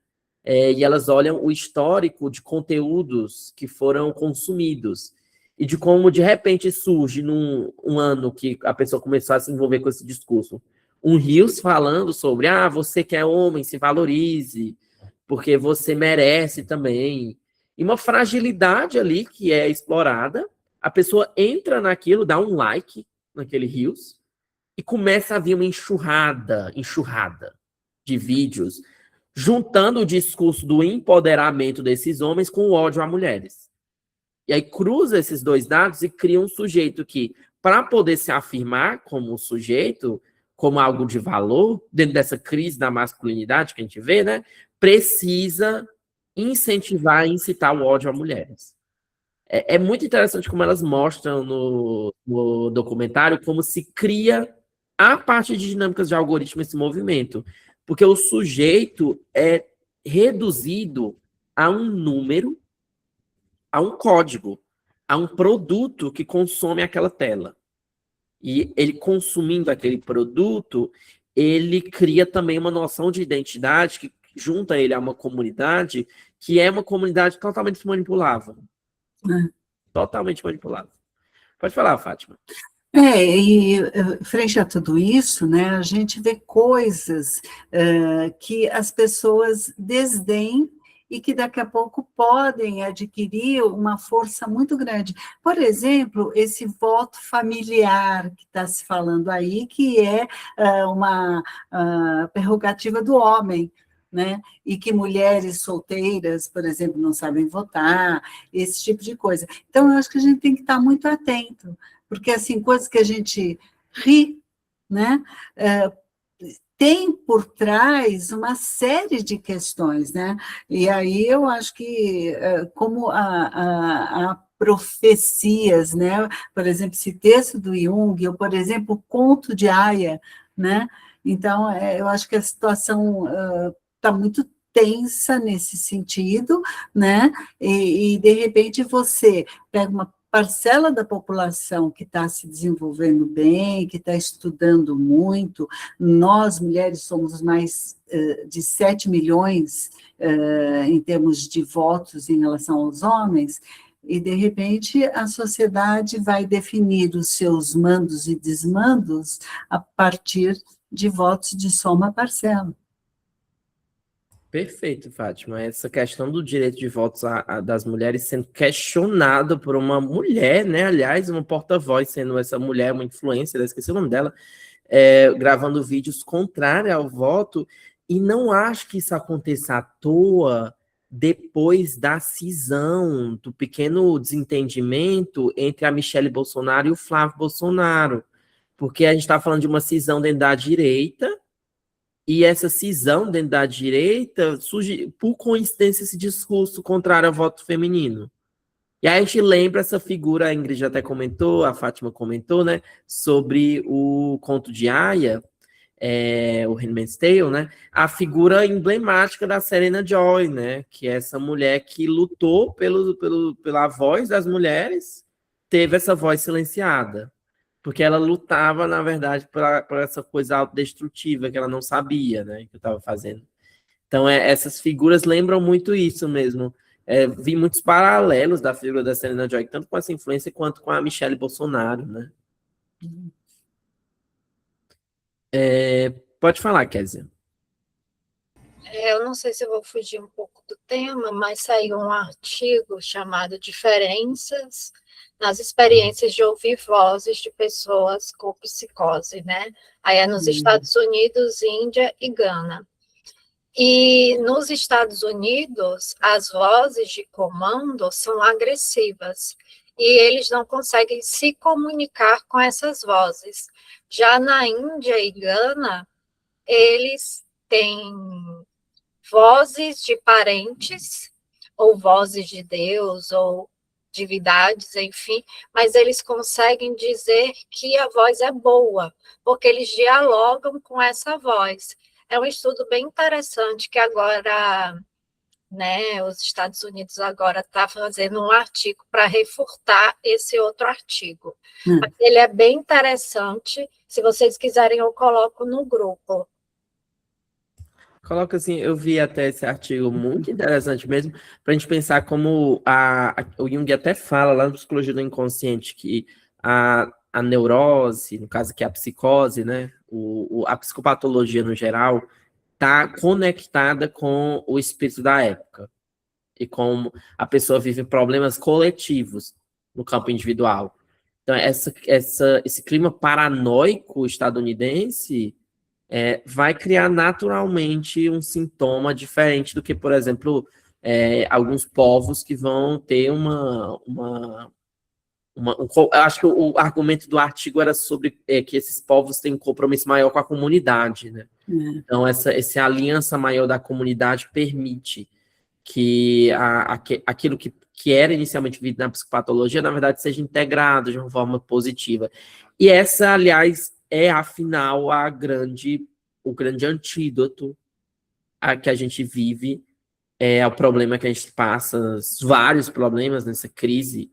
E elas olham o histórico de conteúdos que foram consumidos e de como, de repente, surge num ano que a pessoa começou a se envolver com esse discurso, um Reels falando sobre, você que é homem, se valorize, porque você merece também. E uma fragilidade ali que é explorada, a pessoa entra naquilo, dá um like naquele Reels, e começa a vir uma enxurrada de vídeos, juntando o discurso do empoderamento desses homens com o ódio a mulheres. E aí cruza esses dois dados e cria um sujeito que, para poder se afirmar como um sujeito, como algo de valor, dentro dessa crise da masculinidade que a gente vê, né, precisa incentivar e incitar o ódio a mulheres. É muito interessante como elas mostram no documentário como se cria, a partir de dinâmicas de algoritmo, esse movimento. Porque o sujeito é reduzido a um número, a um código, a um produto que consome aquela tela. E ele consumindo aquele produto, ele cria também uma noção de identidade que junta ele a uma comunidade que é uma comunidade totalmente manipulável. Totalmente manipulável. Pode falar, Fátima. E frente a tudo isso, né, a gente vê coisas que as pessoas desdêm e que daqui a pouco podem adquirir uma força muito grande. Por exemplo, esse voto familiar que está se falando aí, que é uma prerrogativa do homem, né? E que mulheres solteiras, por exemplo, não sabem votar, esse tipo de coisa. Então, eu acho que a gente tem que estar muito atento, porque, assim, coisas que a gente ri, né? Tem por trás uma série de questões, né? E aí eu acho que, como há profecias, né? Por exemplo, esse texto do Jung, ou, por exemplo, o conto de Aya, né? Então, eu acho que a situação está muito tensa nesse sentido, né? E, de repente, você pega uma parcela da população que está se desenvolvendo bem, que está estudando muito. Nós, mulheres, somos mais de 7 milhões em termos de votos em relação aos homens, e, de repente, a sociedade vai definir os seus mandos e desmandos a partir de votos de só uma parcela. Perfeito, Fátima. Essa questão do direito de votos das mulheres sendo questionado por uma mulher, né? Aliás, uma porta-voz sendo essa mulher, uma influencer, esqueci o nome dela, gravando vídeos contrários ao voto, e não acho que isso aconteça à toa depois da cisão, do pequeno desentendimento entre a Michelle Bolsonaro e o Flávio Bolsonaro, porque a gente está falando de uma cisão dentro da direita, e essa cisão dentro da direita surge, por coincidência, esse discurso contrário ao voto feminino. E aí a gente lembra essa figura, a Ingrid até comentou, a Fátima comentou, né, sobre o conto de Aya, o Handmaid's Tale, né, a figura emblemática da Serena Joy, né, que é essa mulher que lutou pela voz das mulheres, teve essa voz silenciada. Porque ela lutava, na verdade, por essa coisa autodestrutiva que ela não sabia, né, que eu estava fazendo. Então, essas figuras lembram muito isso mesmo. Vi muitos paralelos da figura da Serena Joy, tanto com essa influência quanto com a Michelle Bolsonaro, né? Pode falar, Kézia. Eu não sei se eu vou fugir um pouco do tema, mas saiu um artigo chamado Diferenças nas experiências de ouvir vozes de pessoas com psicose, né? Aí é nos Estados Unidos, Índia e Gana. E nos Estados Unidos, as vozes de comando são agressivas e eles não conseguem se comunicar com essas vozes. Já na Índia e Gana, eles têm vozes de parentes, ou vozes de Deus, ou divindades, enfim, mas eles conseguem dizer que a voz é boa, porque eles dialogam com essa voz. É um estudo bem interessante que agora, né, os Estados Unidos agora está fazendo um artigo para refutar esse outro artigo. Mas ele é bem interessante. Se vocês quiserem, eu coloco no grupo. Coloca assim, eu vi até esse artigo muito interessante mesmo, para a gente pensar como o Jung até fala lá no Psicologia do Inconsciente que a neurose, no caso aqui a psicose, né, a psicopatologia no geral, está conectada com o espírito da época e como a pessoa vive problemas coletivos no campo individual. Então, esse clima paranoico estadunidense vai criar naturalmente um sintoma diferente do que, por exemplo, alguns povos que vão ter eu acho que o argumento do artigo era sobre que esses povos têm um compromisso maior com a comunidade, né? Então, essa aliança maior da comunidade permite que aquilo que era inicialmente visto na psicopatologia, na verdade, seja integrado de uma forma positiva. E essa, aliás, é, afinal, o grande antídoto a que a gente vive, ao problema que a gente passa, vários problemas nessa crise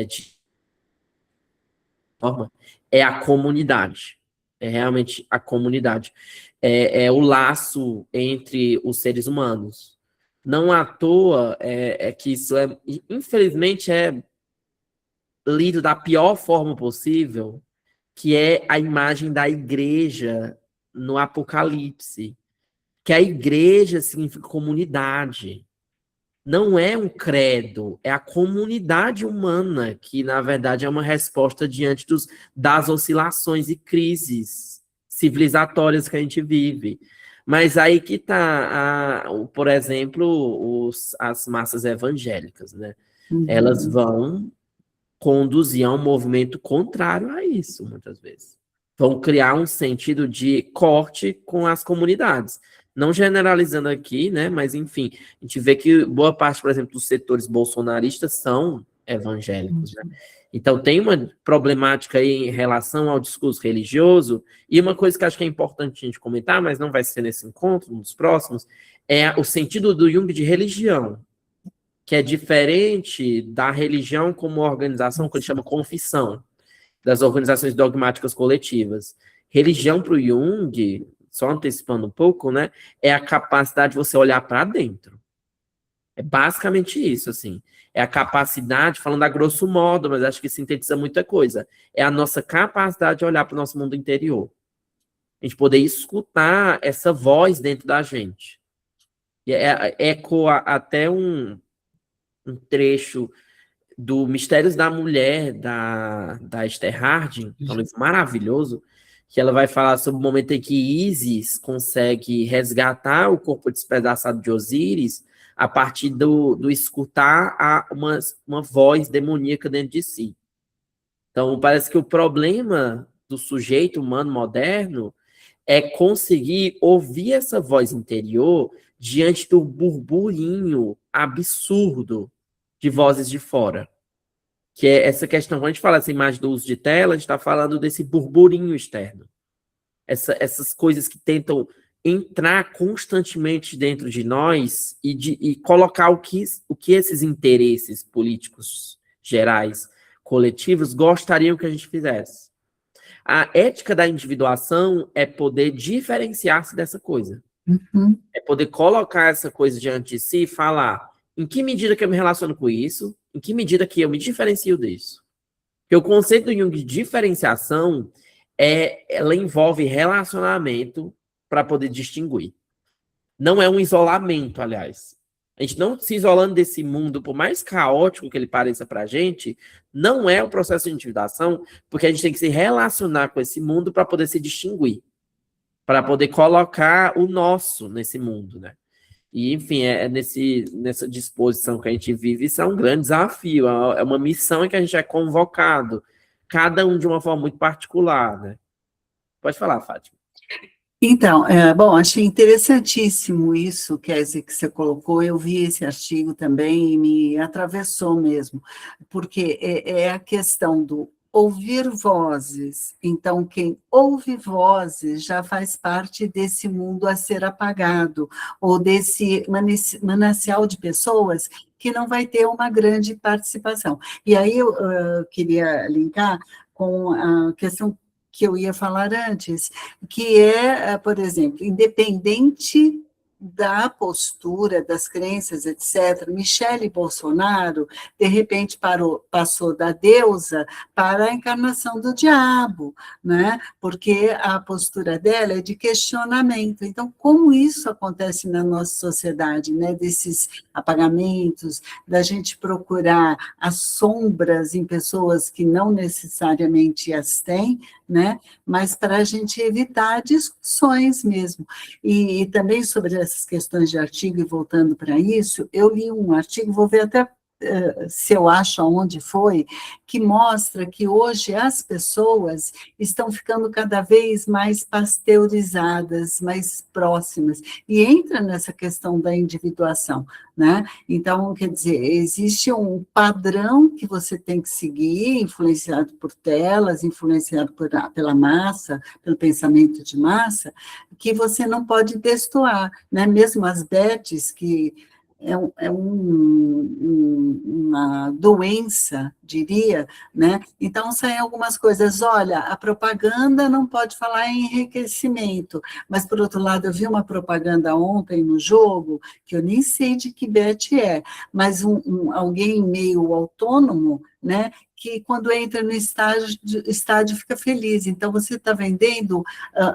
de forma, é a comunidade. É realmente a comunidade. É o laço entre os seres humanos. Não à toa que isso infelizmente, lido da pior forma possível, que é a imagem da igreja no Apocalipse. Que a igreja significa comunidade. Não é um credo, é a comunidade humana que, na verdade, é uma resposta diante das oscilações e crises civilizatórias que a gente vive. Mas aí que está, por exemplo, as massas evangélicas, né? Elas vão conduzir a um movimento contrário a isso, muitas vezes. Vão criar um sentido de corte com as comunidades. Não generalizando aqui, né? Mas, enfim, a gente vê que boa parte, por exemplo, dos setores bolsonaristas são evangélicos, né? Então, tem uma problemática aí em relação ao discurso religioso, e uma coisa que acho que é importante a gente comentar, mas não vai ser nesse encontro, nos próximos, é o sentido do Jung de religião, que é diferente da religião como organização, que ele chama confissão, das organizações dogmáticas coletivas. Religião para o Jung, só antecipando um pouco, né, é a capacidade de você olhar para dentro. É basicamente isso, assim. É a capacidade, falando a grosso modo, mas acho que sintetiza muita coisa, é a nossa capacidade de olhar para o nosso mundo interior. A gente poder escutar essa voz dentro da gente. E ecoa até um trecho do Mistérios da Mulher, da Esther Harding, um livro maravilhoso, que ela vai falar sobre o momento em que Ísis consegue resgatar o corpo despedaçado de Osíris a partir do escutar uma voz demoníaca dentro de si. Então, parece que o problema do sujeito humano moderno é conseguir ouvir essa voz interior diante do burburinho absurdo de vozes de fora. Que é essa questão, quando a gente fala essa imagem do uso de tela, a gente está falando desse burburinho externo. Essas coisas que tentam entrar constantemente dentro de nós e colocar o que esses interesses políticos gerais, coletivos, gostariam que a gente fizesse. A ética da individuação é poder diferenciar-se dessa coisa. É poder colocar essa coisa diante de si e falar em que medida que eu me relaciono com isso, em que medida que eu me diferencio disso. Porque o conceito do Jung de diferenciação ela envolve relacionamento para poder distinguir. Não é um isolamento, aliás. A gente não se isolando desse mundo, por mais caótico que ele pareça para a gente, não é o processo de individuação, porque a gente tem que se relacionar com esse mundo para poder se distinguir, para poder colocar o nosso nesse mundo, né? E, enfim, nessa disposição que a gente vive, isso é um grande desafio, é uma missão em que a gente é convocado, cada um de uma forma muito particular, né? Pode falar, Fátima. Então, bom, achei interessantíssimo isso, Kézia, que você colocou. Eu vi esse artigo também e me atravessou mesmo, porque é a questão do ouvir vozes. Então, quem ouve vozes já faz parte desse mundo a ser apagado, ou desse manancial de pessoas que não vai ter uma grande participação. E aí eu queria linkar com a questão que eu ia falar antes, que por exemplo, independente da postura, das crenças, etc., Michele Bolsonaro, de repente, passou da deusa para a encarnação do diabo, né? Porque a postura dela é de questionamento. Então, como isso acontece na nossa sociedade, né? Desses apagamentos, da gente procurar as sombras em pessoas que não necessariamente as têm, né? Mas para a gente evitar discussões mesmo. E também sobre essas questões de artigo, e voltando para isso, eu li um artigo, vou ver até se eu acho aonde foi, que mostra que hoje as pessoas estão ficando cada vez mais pasteurizadas, mais próximas, e entra nessa questão da individuação, né? Então, quer dizer, existe um padrão que você tem que seguir, influenciado por telas, influenciado pela massa, pelo pensamento de massa, que você não pode destoar, né? Mesmo as bets que uma doença, diria, né? Então, saem algumas coisas, olha, a propaganda não pode falar em enriquecimento, mas, por outro lado, eu vi uma propaganda ontem no jogo, que eu nem sei de que bet é, mas alguém meio autônomo, né, que quando entra no estádio fica feliz. Então, você está vendendo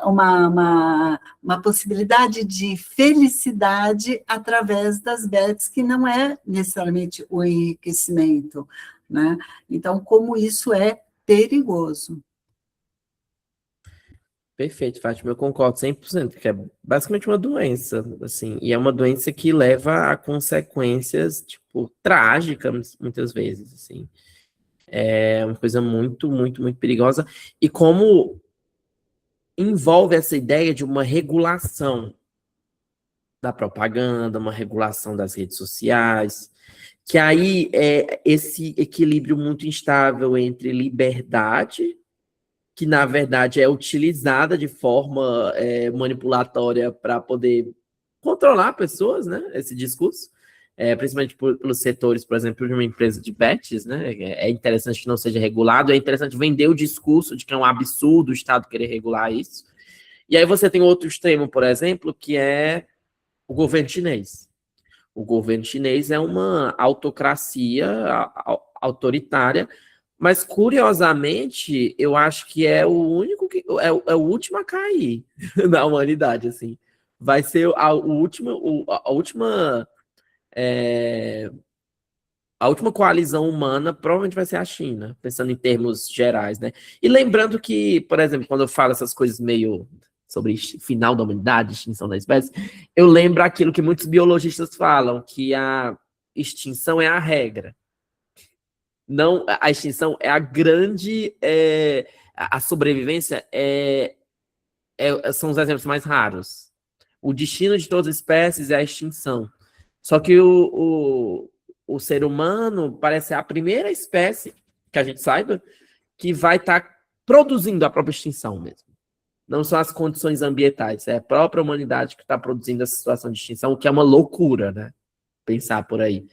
uma possibilidade de felicidade através das bets, que não é necessariamente o enriquecimento, né? Então, como isso é perigoso. Perfeito, Fátima, eu concordo 100%, que é basicamente uma doença, assim, e é uma doença que leva a consequências, tipo, trágicas, muitas vezes, assim. É uma coisa muito, muito, muito perigosa. E como envolve essa ideia de uma regulação da propaganda, uma regulação das redes sociais, que aí é esse equilíbrio muito instável entre liberdade, que na verdade é utilizada de forma manipulatória para poder controlar pessoas, né? Esse discurso, principalmente pelos setores, por exemplo, de uma empresa de bets, né? É interessante que não seja regulado, é interessante vender o discurso de que é um absurdo o Estado querer regular isso. E aí você tem outro extremo, por exemplo, que é o governo chinês. O governo chinês é uma autocracia autoritária, mas curiosamente, eu acho que é o único que é o último a cair da humanidade, assim. Vai ser a última coalizão humana provavelmente vai ser a China, pensando em termos gerais, né? E lembrando que, por exemplo, quando eu falo essas coisas meio sobre final da humanidade, extinção da espécie, eu lembro aquilo que muitos biologistas falam, que a extinção é a regra. Não, a extinção é a grande... a sobrevivência são os exemplos mais raros. O destino de todas as espécies é a extinção. Só que o ser humano parece ser a primeira espécie, que a gente saiba, que vai estar produzindo a própria extinção mesmo. Não são as condições ambientais, é a própria humanidade que está produzindo essa situação de extinção, o que é uma loucura, né? Pensar por aí.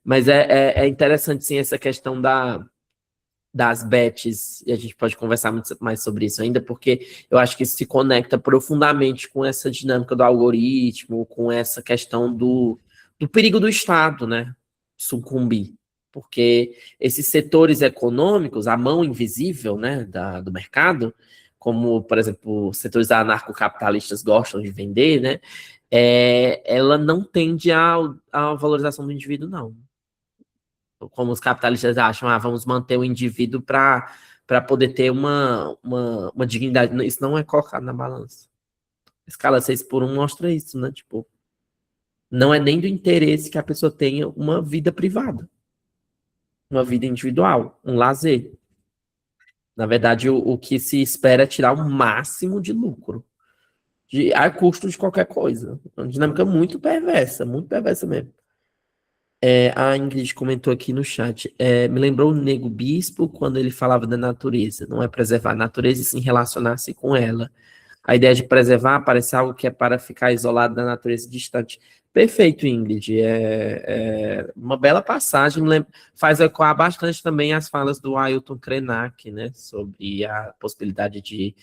Mas é interessante, sim, essa questão das bets, e a gente pode conversar muito mais sobre isso ainda, porque eu acho que isso se conecta profundamente com essa dinâmica do algoritmo, com essa questão do perigo do Estado, né, sucumbir, porque esses setores econômicos, a mão invisível, né, do mercado, como, por exemplo, setores anarcocapitalistas gostam de vender, né? Ela não tende à valorização do indivíduo, não. Como os capitalistas acham, vamos manter o indivíduo para poder ter uma dignidade. Isso não é colocado na balança. Escala 6 por 1 mostra isso, né? Tipo, não é nem do interesse que a pessoa tenha uma vida privada, uma vida individual, um lazer. Na verdade, o que se espera é tirar o máximo de lucro, a custo de qualquer coisa. Uma dinâmica muito perversa mesmo. A Ingrid comentou aqui no chat, me lembrou o Nego Bispo quando ele falava da natureza, não é preservar a natureza e sim relacionar-se com ela. A ideia de preservar parece algo que é para ficar isolado da natureza distante. Perfeito, Ingrid. Uma bela passagem, faz ecoar bastante também as falas do Ailton Krenak, né, sobre a possibilidade de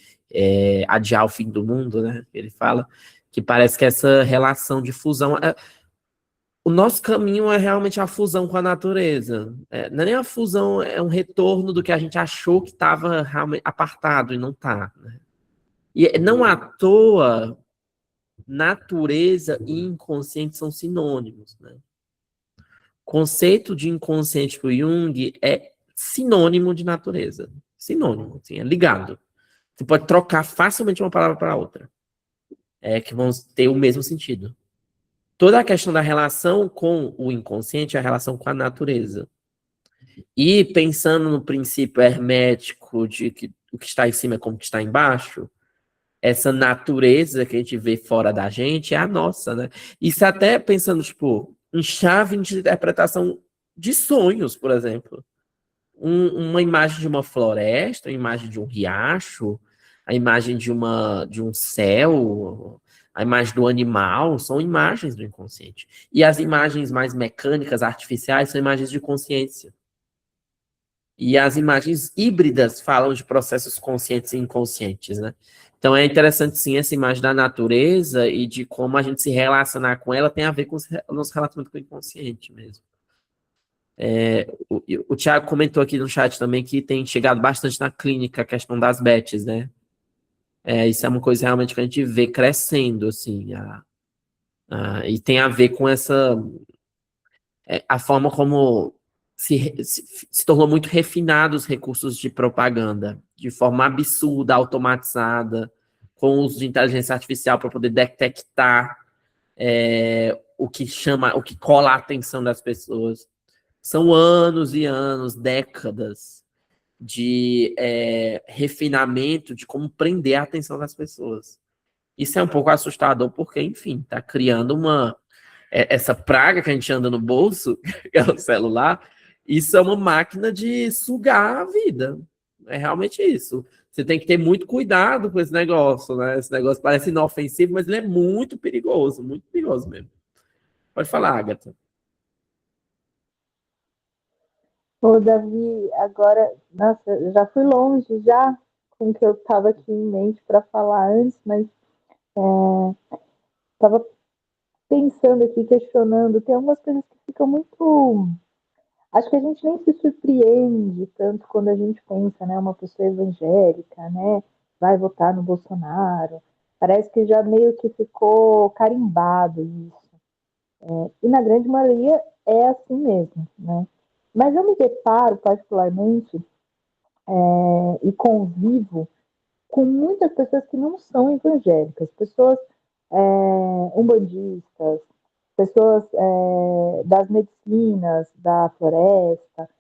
adiar o fim do mundo, né? Ele fala que parece que essa relação de fusão. O nosso caminho é realmente a fusão com a natureza. Não é nem a fusão, é um retorno do que a gente achou que estava realmente apartado e não está. Né? E não à toa, natureza e inconsciente são sinônimos. Né? O conceito de inconsciente para o Jung é sinônimo de natureza. Sinônimo, assim, é ligado. Você pode trocar facilmente uma palavra para outra. Que vão ter o mesmo sentido. Toda a questão da relação com o inconsciente é a relação com a natureza. E pensando no princípio hermético de que o que está em cima é como o que está embaixo, essa natureza que a gente vê fora da gente é a nossa, né? Isso até pensando, tipo, em chave de interpretação de sonhos, por exemplo. Uma imagem de uma floresta, a imagem de um riacho, a imagem de um céu, a imagem do animal, são imagens do inconsciente. E as imagens mais mecânicas, artificiais, são imagens de consciência. E as imagens híbridas falam de processos conscientes e inconscientes, né? Então é interessante, sim, essa imagem da natureza e de como a gente se relacionar com ela tem a ver com o nosso relacionamento com o inconsciente mesmo. O Thiago comentou aqui no chat também que tem chegado bastante na clínica a questão das bets, né? Isso é uma coisa realmente que a gente vê crescendo, assim, e tem a ver com a forma como se tornou muito refinado os recursos de propaganda, de forma absurda, automatizada, com o uso de inteligência artificial para poder detectar o que cola a atenção das pessoas. São anos e anos, décadas de refinamento de como prender a atenção das pessoas. Isso é um pouco assustador, porque, enfim, está criando essa praga que a gente anda no bolso, que é o celular, isso é uma máquina de sugar a vida. É realmente isso. Você tem que ter muito cuidado com esse negócio, né? Esse negócio parece inofensivo, mas ele é muito perigoso mesmo. Pode falar, Agatha. Ô, Davi, agora, nossa, já fui longe já com o que eu estava aqui em mente para falar antes, mas estava pensando aqui, questionando, tem algumas coisas que ficam muito. Acho que a gente nem se surpreende tanto quando a gente pensa, né? Uma pessoa evangélica, né? Vai votar no Bolsonaro. Parece que já meio que ficou carimbado isso. E na grande maioria é assim mesmo, né? Mas eu me deparo particularmente e convivo com muitas pessoas que não são evangélicas, pessoas umbandistas, pessoas das medicinas, da floresta,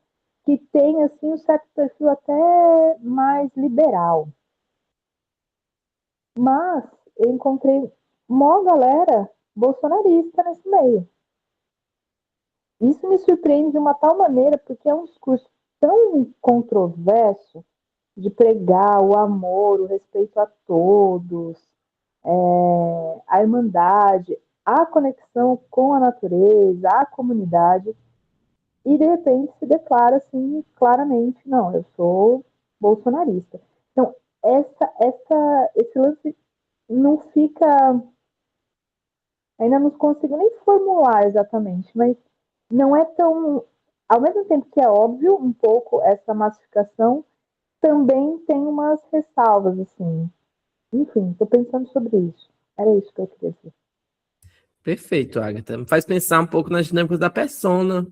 que têm assim, um certo perfil até mais liberal. Mas eu encontrei uma galera bolsonarista nesse meio. Isso me surpreende de uma tal maneira, porque é um discurso tão controverso de pregar o amor, o respeito a todos, a irmandade, a conexão com a natureza, a comunidade, e de repente se declara assim claramente, não, eu sou bolsonarista. Então, esse lance não fica, ainda não consigo nem formular exatamente, mas não é tão, ao mesmo tempo que é óbvio um pouco essa massificação, também tem umas ressalvas, assim. Enfim, estou pensando sobre isso. Era isso que eu queria dizer. Perfeito, Agatha. Me faz pensar um pouco nas dinâmicas da persona,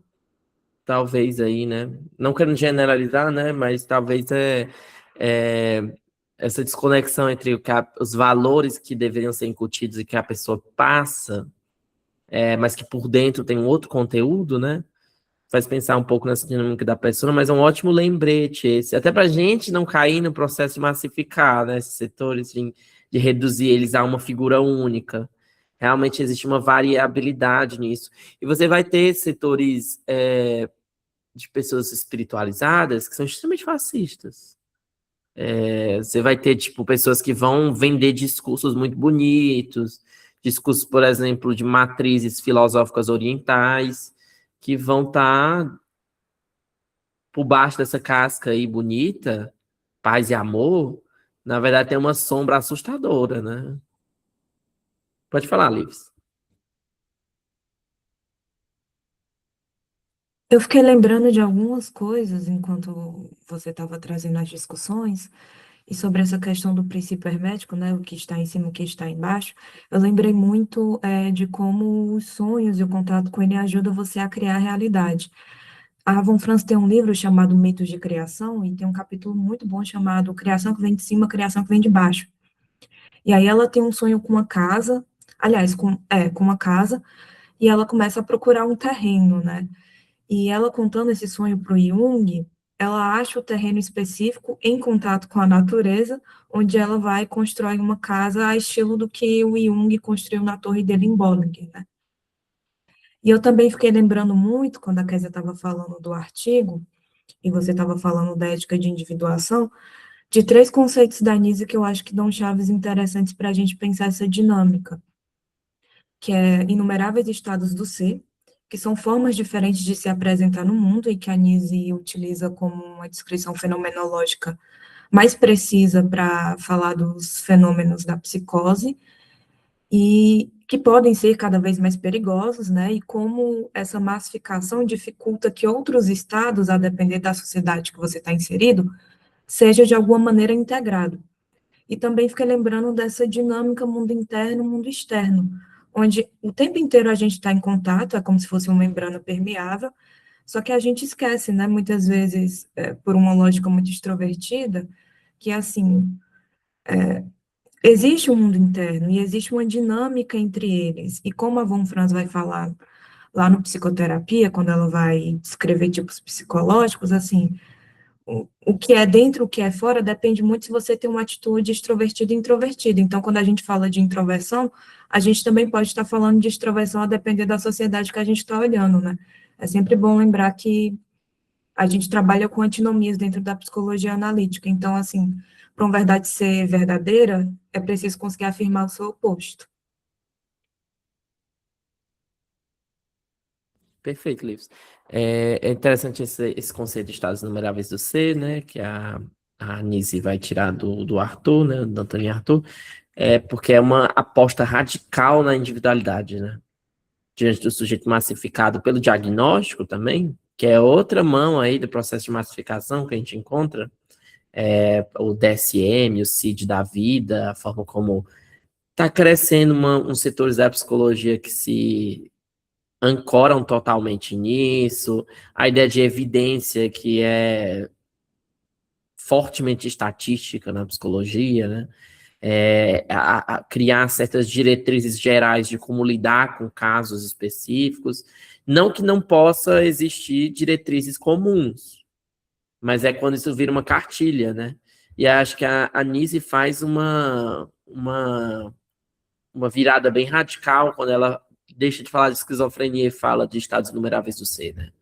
talvez aí, né? Não querendo generalizar, né? Mas talvez é essa desconexão entre os valores que deveriam ser incutidos e que a pessoa passa, mas que por dentro tem um outro conteúdo, né? Faz pensar um pouco nessa dinâmica da persona, mas é um ótimo lembrete esse, até para a gente não cair no processo de massificar, né? Esses setores, de reduzir eles a uma figura única. Realmente existe uma variabilidade nisso. E você vai ter setores de pessoas espiritualizadas que são extremamente fascistas. Você vai ter, tipo, pessoas que vão vender discursos muito bonitos, discursos, por exemplo, de matrizes filosóficas orientais, que vão estar por baixo dessa casca aí bonita, paz e amor, na verdade tem uma sombra assustadora, né? Pode falar, Lives. Eu fiquei lembrando de algumas coisas enquanto você estava trazendo as discussões, e sobre essa questão do princípio hermético, né, o que está em cima, o que está embaixo. Eu lembrei muito de como os sonhos e o contato com ele ajudam você a criar a realidade. A Von Franz tem um livro chamado Mitos de Criação, e tem um capítulo muito bom chamado Criação que vem de cima, Criação que vem de baixo. E aí ela tem um sonho com uma casa, aliás, com uma casa, e ela começa a procurar um terreno, né? E ela contando esse sonho para o Jung, ela acha o terreno específico em contato com a natureza, onde ela vai construir uma casa a estilo do que o Jung construiu na torre dele em Bollinger, né? E eu também fiquei lembrando muito, quando a Kézia estava falando do artigo, e você estava falando da ética de individuação, de 3 conceitos da Nise que eu acho que dão chaves interessantes para a gente pensar essa dinâmica, que é inumeráveis estados do ser, que são formas diferentes de se apresentar no mundo e que a Nise utiliza como uma descrição fenomenológica mais precisa para falar dos fenômenos da psicose, e que podem ser cada vez mais perigosos, né, e como essa massificação dificulta que outros estados, a depender da sociedade que você está inserido, seja de alguma maneira integrado. E também fiquei lembrando dessa dinâmica mundo interno, mundo externo, onde o tempo inteiro a gente está em contato, é como se fosse uma membrana permeável, só que a gente esquece, né, muitas vezes, por uma lógica muito extrovertida, que assim, existe um mundo interno e existe uma dinâmica entre eles. E como a Von Franz vai falar lá no Psicoterapia, quando ela vai descrever tipos psicológicos, assim, o que é dentro, o que é fora, depende muito se você tem uma atitude extrovertida e introvertida. Então, quando a gente fala de introversão, a gente também pode estar falando de extroversão a depender da sociedade que a gente está olhando, né? É sempre bom lembrar que a gente trabalha com antinomias dentro da psicologia analítica. Então, assim, para uma verdade ser verdadeira, é preciso conseguir afirmar o seu oposto. Perfeito, Lives. É interessante esse conceito de estados numeráveis do ser, né? Que a Nise vai tirar do Arthur, né? Do Anthony Arthur, porque é uma aposta radical na individualidade, né? Diante do sujeito massificado pelo diagnóstico também, que é outra mão aí do processo de massificação que a gente encontra, o DSM, o CID da vida, a forma como está crescendo uns setores da psicologia que se ancoram totalmente nisso, a ideia de evidência que é fortemente estatística na psicologia, né? A criar certas diretrizes gerais de como lidar com casos específicos, não que não possa existir diretrizes comuns, mas é quando isso vira uma cartilha, né? E acho que a Nise faz uma virada bem radical quando ela deixa de falar de esquizofrenia e fala de estados inumeráveis do ser, né?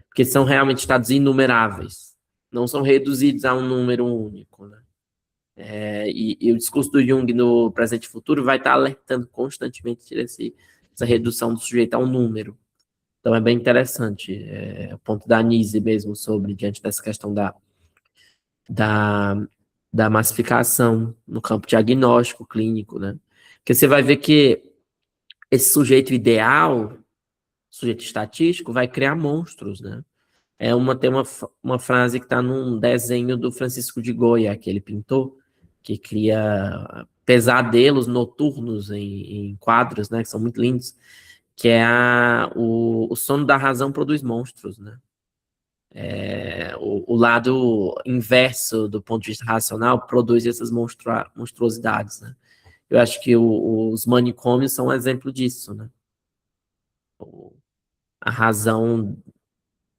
Porque são realmente estados inumeráveis, não são reduzidos a um número único, né? E o discurso do Jung no presente e futuro vai estar alertando constantemente essa redução do sujeito a um número. Então é bem interessante, o ponto da Nise mesmo sobre, diante dessa questão da, da massificação no campo diagnóstico clínico, né? Porque você vai ver que esse sujeito ideal, sujeito estatístico, vai criar monstros, né? Tem uma frase que está num desenho do Francisco de Goya, aquele pintor, que cria pesadelos noturnos em quadros, né, que são muito lindos, que é o sono da razão produz monstros, né? O lado inverso do ponto de vista racional produz essas monstruosidades, né? Eu acho que os manicômios são um exemplo disso, né? A razão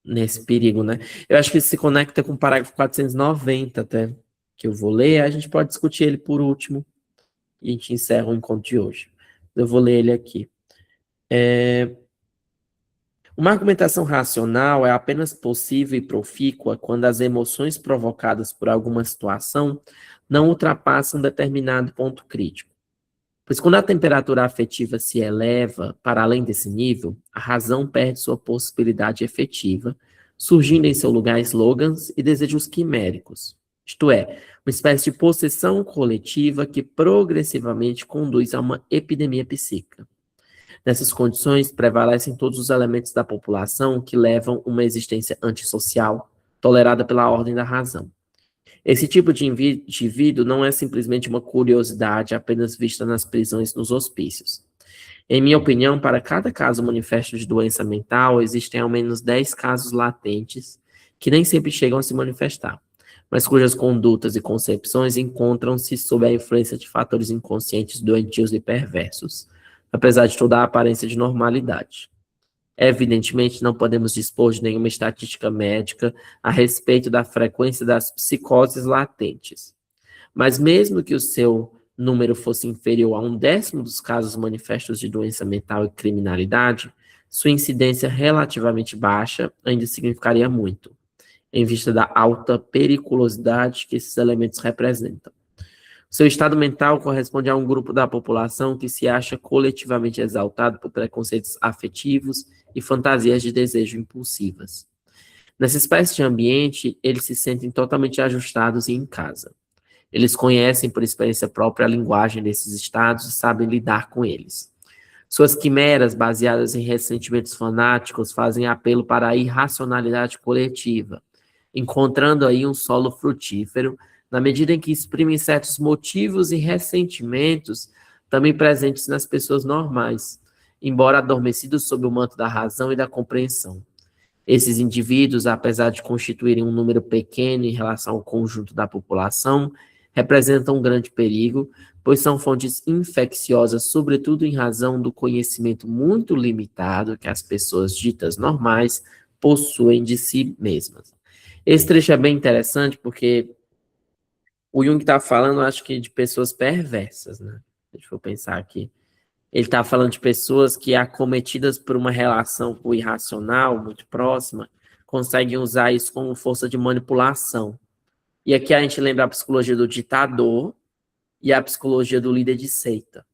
nesse perigo, né? Eu acho que isso se conecta com o parágrafo 490 até, que eu vou ler, a gente pode discutir ele por último, e a gente encerra o encontro de hoje. Eu vou ler ele aqui. Uma argumentação racional é apenas possível e profícua quando as emoções provocadas por alguma situação não ultrapassam determinado ponto crítico. Pois quando a temperatura afetiva se eleva para além desse nível, a razão perde sua possibilidade efetiva, surgindo em seu lugar slogans e desejos quiméricos. Isto é, uma espécie de possessão coletiva que progressivamente conduz a uma epidemia psíquica. Nessas condições, prevalecem todos os elementos da população que levam uma existência antissocial, tolerada pela ordem da razão. Esse tipo de indivíduo não é simplesmente uma curiosidade apenas vista nas prisões nos hospícios. Em minha opinião, para cada caso manifesto de doença mental, existem ao menos 10 casos latentes que nem sempre chegam a se manifestar, mas cujas condutas e concepções encontram-se sob a influência de fatores inconscientes doentios e perversos, apesar de toda a aparência de normalidade. Evidentemente, não podemos dispor de nenhuma estatística médica a respeito da frequência das psicoses latentes. Mas mesmo que o seu número fosse inferior a 1/10 dos casos manifestos de doença mental e criminalidade, sua incidência relativamente baixa ainda significaria muito, em vista da alta periculosidade que esses elementos representam. Seu estado mental corresponde a um grupo da população que se acha coletivamente exaltado por preconceitos afetivos e fantasias de desejo impulsivas. Nessa espécie de ambiente, eles se sentem totalmente ajustados e em casa. Eles conhecem por experiência própria a linguagem desses estados e sabem lidar com eles. Suas quimeras, baseadas em ressentimentos fanáticos, fazem apelo para a irracionalidade coletiva, encontrando aí um solo frutífero na medida em que exprimem certos motivos e ressentimentos também presentes nas pessoas normais, embora adormecidos sob o manto da razão e da compreensão. Esses indivíduos, apesar de constituírem um número pequeno em relação ao conjunto da população, representam um grande perigo, pois são fontes infecciosas, sobretudo em razão do conhecimento muito limitado que as pessoas ditas normais possuem de si mesmas. Esse trecho é bem interessante porque o Jung está falando, acho que, de pessoas perversas, né? Deixa eu pensar aqui. Ele está falando de pessoas que, acometidas por uma relação irracional muito próxima, conseguem usar isso como força de manipulação. E aqui a gente lembra a psicologia do ditador e a psicologia do líder de seita.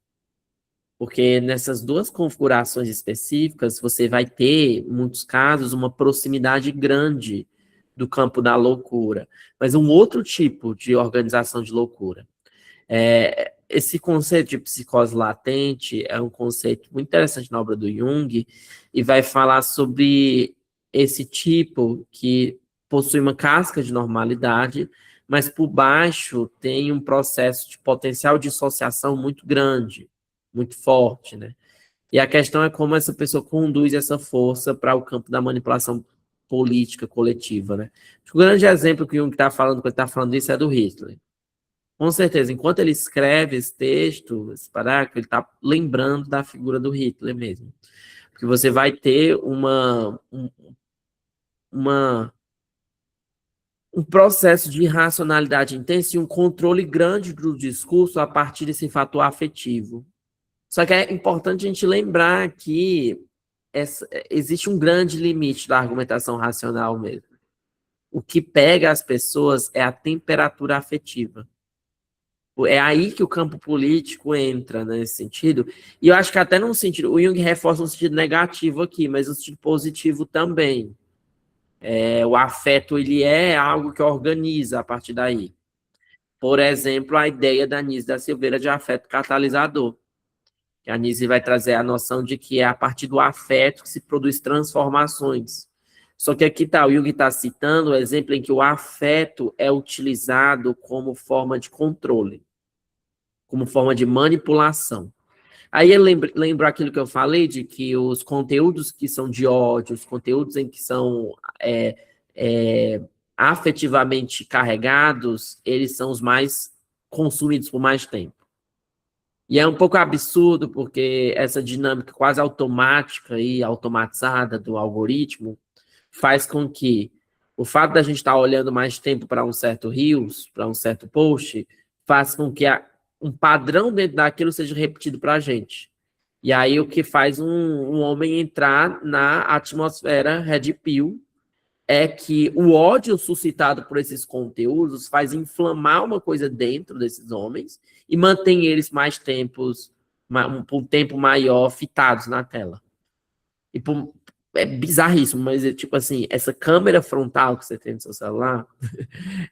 Porque nessas duas configurações específicas, você vai ter, em muitos casos, uma proximidade grande do campo da loucura, mas um outro tipo de organização de loucura. Esse conceito de psicose latente é um conceito muito interessante na obra do Jung e vai falar sobre esse tipo que possui uma casca de normalidade, mas por baixo tem um processo de potencial dissociação muito grande, muito forte, né? E a questão é como essa pessoa conduz essa força para o campo da manipulação política coletiva, né? O grande exemplo que o Jung está falando, quando ele está falando isso, é do Hitler. Com certeza, enquanto ele escreve esse texto, esse parágrafo, ele está lembrando da figura do Hitler mesmo. Porque você vai ter um processo de irracionalidade intensa e um controle grande do discurso a partir desse fator afetivo. Só que é importante a gente lembrar que existe um grande limite da argumentação racional mesmo. O que pega as pessoas é a temperatura afetiva. É aí que o campo político entra, né, nesse sentido. E eu acho que até num sentido, o Jung reforça um sentido negativo aqui, mas um sentido positivo também. O afeto, ele é algo que organiza a partir daí. Por exemplo, a ideia da Anísio da Silveira de afeto catalisador. A Anísio vai trazer a noção de que é a partir do afeto que se produz transformações. Só que aqui tá, o Jung está citando o exemplo em que o afeto é utilizado como forma de controle, como forma de manipulação. Aí ele lembra aquilo que eu falei, de que os conteúdos que são de ódio, os conteúdos em que são afetivamente carregados, eles são os mais consumidos por mais tempo. E é um pouco absurdo, porque essa dinâmica quase automática e automatizada do algoritmo faz com que o fato da gente estar olhando mais tempo para um certo Reels, para um certo post, faz com que um padrão dentro daquilo seja repetido para a gente. E aí o que faz um homem entrar na atmosfera Red Pill é que o ódio suscitado por esses conteúdos faz inflamar uma coisa dentro desses homens e mantém eles mais tempos, por um tempo maior, fitados na tela. E é bizarríssimo, mas é tipo assim, essa câmera frontal que você tem no seu celular,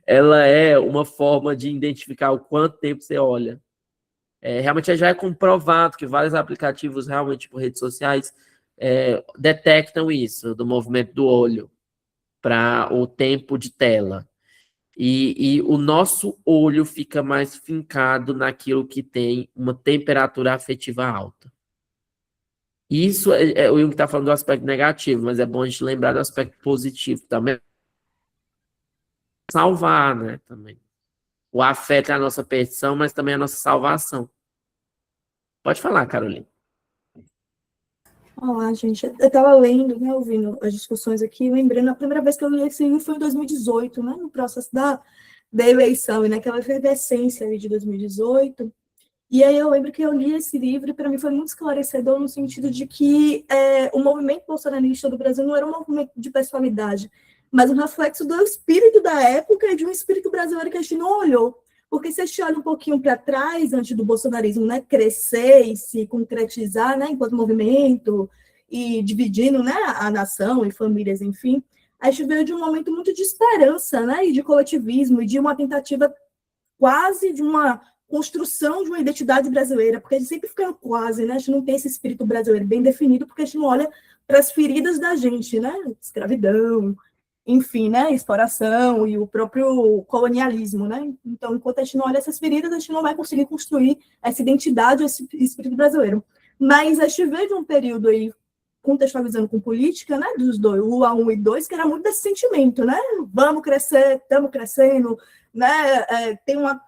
ela é uma forma de identificar o quanto tempo você olha. Realmente já é comprovado que vários aplicativos, realmente, tipo redes sociais, detectam isso, do movimento do olho para o tempo de tela. E o nosso olho fica mais fincado naquilo que tem uma temperatura afetiva alta. Isso o Jung está falando do aspecto negativo, mas é bom a gente lembrar do aspecto positivo também. Salvar, né? Também. O afeto é a nossa perdição, mas também é a nossa salvação. Pode falar, Carolina. Olá, gente. Eu estava lendo, né, ouvindo as discussões aqui, lembrando, a primeira vez que eu li esse livro foi em 2018, né, no processo da eleição, e naquela efervescência ali de 2018. E aí eu lembro que eu li esse livro e para mim foi muito esclarecedor no sentido de que o movimento bolsonarista do Brasil não era um movimento de pessoalidade, mas um reflexo do espírito da época e de um espírito brasileiro que a gente não olhou. Porque se a gente olha um pouquinho para trás, antes do bolsonarismo, né, crescer e se concretizar, né, enquanto movimento, e dividindo, né, a nação e famílias, enfim, a gente veio de um momento muito de esperança, né, e de coletivismo, e de uma tentativa quase de uma construção de uma identidade brasileira, porque a gente sempre fica quase, né, a gente não tem esse espírito brasileiro bem definido, porque a gente não olha para as feridas da gente, né, escravidão, enfim, né, exploração e o próprio colonialismo, né? Então, enquanto a gente não olha essas feridas, a gente não vai conseguir construir essa identidade, esse espírito brasileiro. Mas a gente veio de um período aí, contextualizando com política, né, dos dois, o A1 e 2, que era muito desse sentimento, né? Vamos crescer, estamos crescendo, né? Tem uma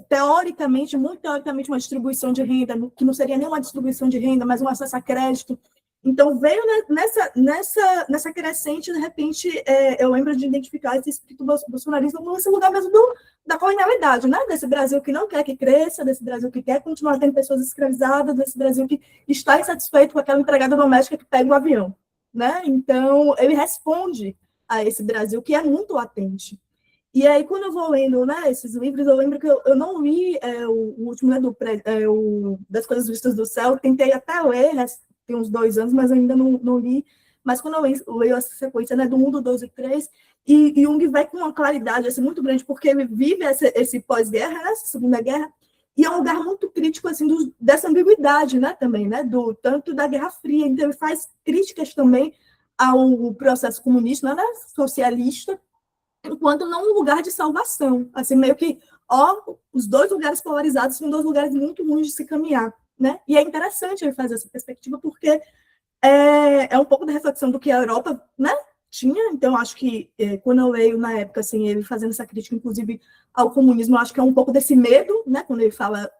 teoricamente, muito teoricamente, uma distribuição de renda, que não seria nem uma distribuição de renda, mas um acesso a crédito. Então, veio nessa crescente, de repente, eu lembro de identificar esse espírito bolsonarista nesse lugar mesmo da colonialidade, né? Desse Brasil que não quer que cresça, desse Brasil que quer continuar tendo pessoas escravizadas, desse Brasil que está insatisfeito com aquela empregada doméstica que pega o avião, né? Então, ele responde a esse Brasil que é muito latente. E aí, quando eu vou lendo, né, esses livros, eu lembro que eu não li o último, né, das Coisas Vistas do Céu, tentei até ler, né, tem uns 2 anos, mas ainda não li. Mas quando eu leio essa sequência, né, do 1, do 2 e 3, e Jung vai com uma claridade assim, muito grande, porque ele vive esse pós-guerra, né, essa Segunda Guerra, e é um lugar muito crítico assim, dessa ambiguidade, né, também, né, tanto da Guerra Fria. Então, ele faz críticas também ao processo comunista, né, socialista, enquanto não um lugar de salvação. Assim, meio que, os 2 lugares polarizados são 2 lugares muito ruins de se caminhar, né? E é interessante ele fazer essa perspectiva, porque é um pouco da reflexão do que a Europa, né, tinha. Então, acho que, quando eu leio, na época, assim, ele fazendo essa crítica, inclusive, ao comunismo, acho que é um pouco desse medo, né, quando ele fala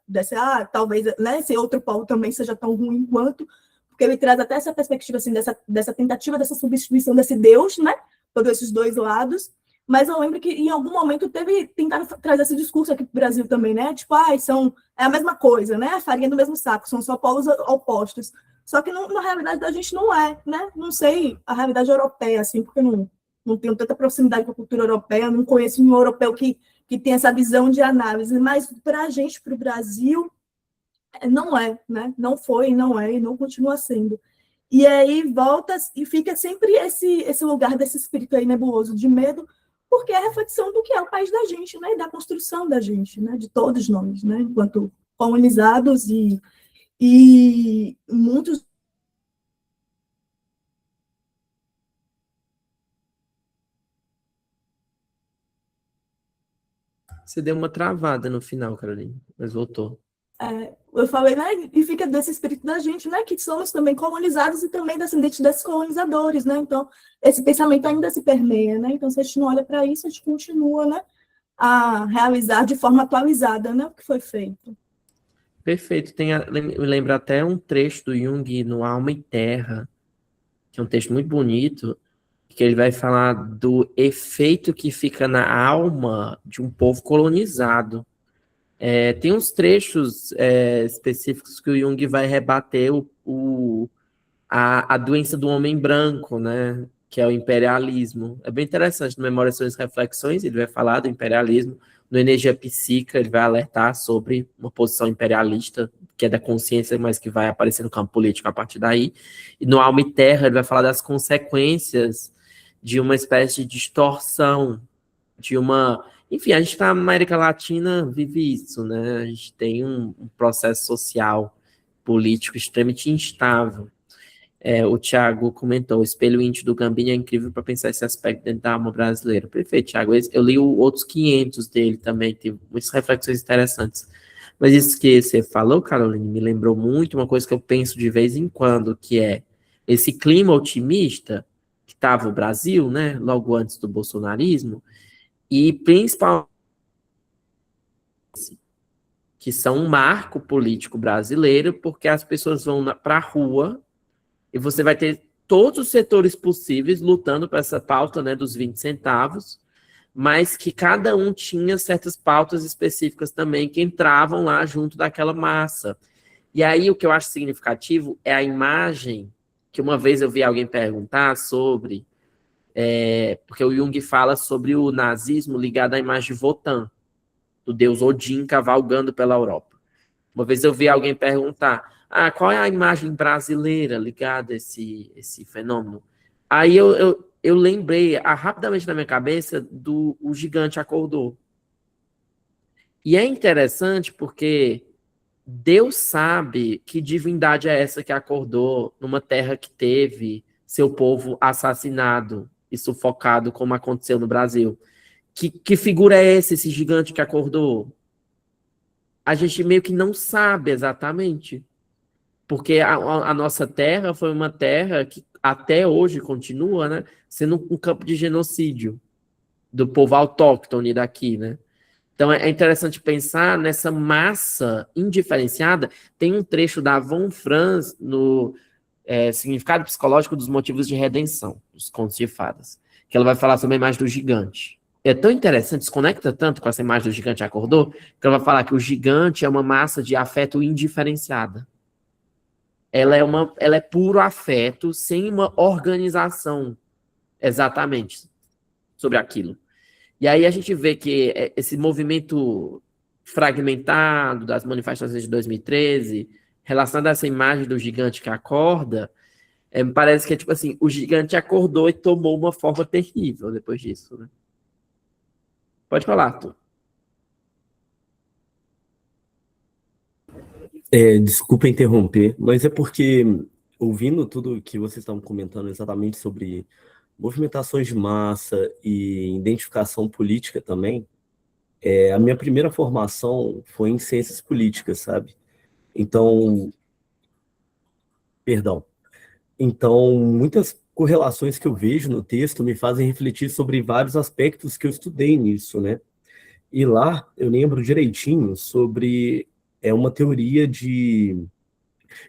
talvez, né, esse outro polo também seja tão ruim quanto, porque ele traz até essa perspectiva, assim, dessa tentativa, dessa substituição desse Deus, né, todos esses 2 lados. Mas eu lembro que em algum momento tentaram trazer esse discurso aqui para o Brasil também, né? Tipo, é a mesma coisa, né? A farinha do mesmo saco, são só polos opostos. Só que na realidade da gente não é, né? Não sei a realidade europeia, assim, porque eu não tenho tanta proximidade com a cultura europeia, não conheço um europeu que tem essa visão de análise, mas para a gente, para o Brasil, não é, né? Não foi, não é, e não continua sendo. E aí volta e fica sempre esse lugar desse espírito aí nebuloso de medo, porque é a reflexão do que é o país da gente, né, e da construção da gente, né, de todos nós, né, enquanto colonizados e muitos Você deu uma travada no final, Carolina, mas voltou. Eu falei, né, e fica desse espírito da gente, né, que somos também colonizados e também descendentes desses colonizadores, né, então esse pensamento ainda se permeia, né, então se a gente não olha para isso, a gente continua, né, a realizar de forma atualizada, né, o que foi feito. Perfeito, me lembra até um trecho do Jung no Alma e Terra, que é um texto muito bonito, que ele vai falar do efeito que fica na alma de um povo colonizado. Tem uns trechos específicos que o Jung vai rebater a doença do homem branco, né? Que é o imperialismo. É bem interessante, no Memórias e Reflexões, ele vai falar do imperialismo. No Energia Psíquica, ele vai alertar sobre uma posição imperialista, que é da consciência, mas que vai aparecer no campo político a partir daí. E no Alma e Terra, ele vai falar das consequências de uma espécie de distorção, de uma... Enfim, a gente na América Latina vive isso, né? A gente tem um processo social, político extremamente instável. O Thiago comentou, o espelho íntimo do Gambini é incrível para pensar esse aspecto dentro da alma brasileira. Perfeito, Thiago. Eu li outros 500 dele também, teve muitas reflexões interessantes. Mas isso que você falou, Caroline, me lembrou muito uma coisa que eu penso de vez em quando, que é esse clima otimista que estava o Brasil, né, logo antes do bolsonarismo, e principalmente que são um marco político brasileiro, porque as pessoas vão para a rua e você vai ter todos os setores possíveis lutando para essa pauta, né, dos 20 centavos, mas que cada um tinha certas pautas específicas também que entravam lá junto daquela massa. E aí o que eu acho significativo é a imagem que uma vez eu vi alguém perguntar sobre, porque o Jung fala sobre o nazismo ligado à imagem de Wotan, do deus Odin cavalgando pela Europa. Uma vez eu vi alguém perguntar, qual é a imagem brasileira ligada a esse fenômeno? Aí eu lembrei rapidamente na minha cabeça do O Gigante Acordou. E é interessante porque Deus sabe que divindade é essa que acordou numa terra que teve seu povo assassinado e sufocado, como aconteceu no Brasil. Que figura é esse gigante que acordou? A gente meio que não sabe exatamente. Porque a nossa terra foi uma terra que até hoje continua, né, sendo um campo de genocídio do povo autóctone daqui, né? Então é interessante pensar nessa massa indiferenciada. Tem um trecho da Von Franz no Significado Psicológico dos Motivos de Redenção, dos Contos de Fadas, que ela vai falar sobre a imagem do gigante. É tão interessante, se conecta tanto com essa imagem do gigante acordou, que ela vai falar que o gigante é uma massa de afeto indiferenciada. Ela é puro afeto, sem uma organização exatamente sobre aquilo. E aí a gente vê que esse movimento fragmentado das manifestações de 2013, relacionado a essa imagem do gigante que acorda, me parece que é tipo assim, o gigante acordou e tomou uma forma terrível depois disso, né? Pode falar, Arthur. Desculpa interromper, mas é porque, ouvindo tudo que vocês estavam comentando exatamente sobre movimentações de massa e identificação política também, a minha primeira formação foi em ciências políticas, sabe? Então, muitas correlações que eu vejo no texto me fazem refletir sobre vários aspectos que eu estudei nisso, né? E lá eu lembro direitinho sobre uma teoria de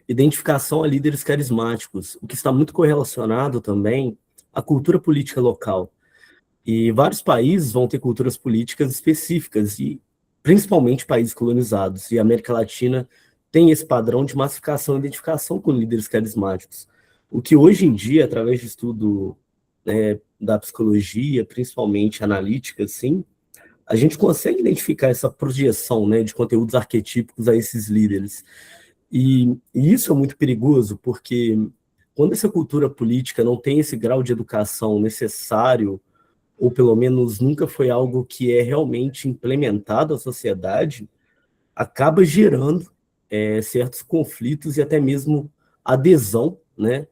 identificação a líderes carismáticos, o que está muito correlacionado também à cultura política local. E vários países vão ter culturas políticas específicas, e principalmente países colonizados, e a América Latina tem esse padrão de massificação e identificação com líderes carismáticos. O que hoje em dia, através de estudo da psicologia, principalmente analítica, assim, a gente consegue identificar essa projeção, né, de conteúdos arquetípicos a esses líderes. E isso é muito perigoso, porque quando essa cultura política não tem esse grau de educação necessário, ou pelo menos nunca foi algo que é realmente implementado à sociedade, acaba gerando certos conflitos e até mesmo adesão, né,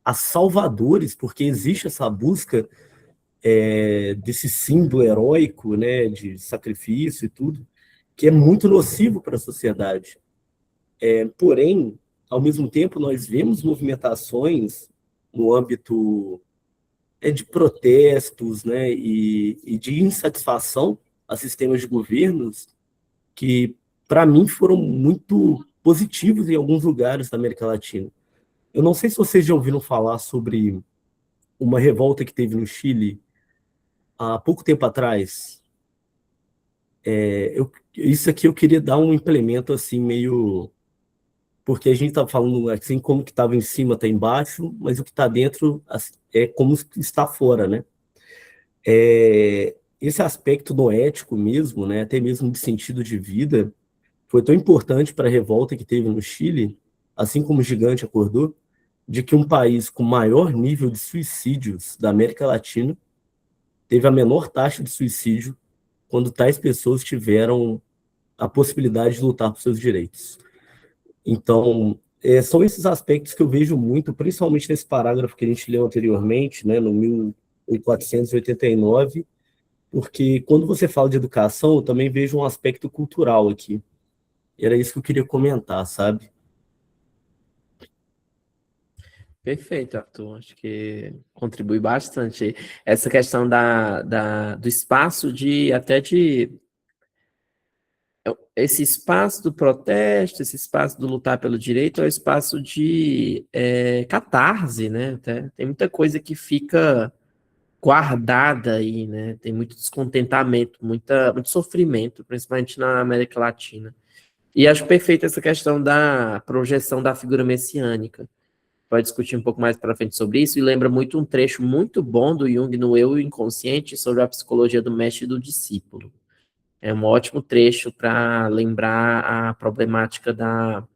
a salvadores, porque existe essa busca desse símbolo heróico, né, de sacrifício e tudo, que é muito nocivo para a sociedade. Porém, ao mesmo tempo, nós vemos movimentações no âmbito de protestos, né, e de insatisfação a sistemas de governos que, para mim, foram muito positivos em alguns lugares da América Latina. Eu não sei se vocês já ouviram falar sobre uma revolta que teve no Chile há pouco tempo atrás. Isso aqui eu queria dar um implemento assim meio, porque a gente está falando assim como que estava em cima está embaixo, mas o que está dentro é como está fora, né? Esse aspecto noético mesmo, né, até mesmo de sentido de vida, foi tão importante para a revolta que teve no Chile, assim como o gigante acordou, de que um país com maior nível de suicídios da América Latina teve a menor taxa de suicídio quando tais pessoas tiveram a possibilidade de lutar por seus direitos. Então, são esses aspectos que eu vejo muito, principalmente nesse parágrafo que a gente leu anteriormente, né, no 1489, porque quando você fala de educação, eu também vejo um aspecto cultural aqui. E era isso que eu queria comentar, sabe? Perfeito, Arthur. Acho que contribui bastante. Essa questão do espaço até de esse espaço do protesto, esse espaço do lutar pelo direito é o espaço de catarse, né? Tem muita coisa que fica guardada aí, né? Tem muito descontentamento, muito sofrimento, principalmente na América Latina. E acho perfeita essa questão da projeção da figura messiânica. Pode discutir um pouco mais para frente sobre isso, e lembra muito um trecho muito bom do Jung no Eu e o Inconsciente sobre a psicologia do mestre e do discípulo. É um ótimo trecho para lembrar a problemática da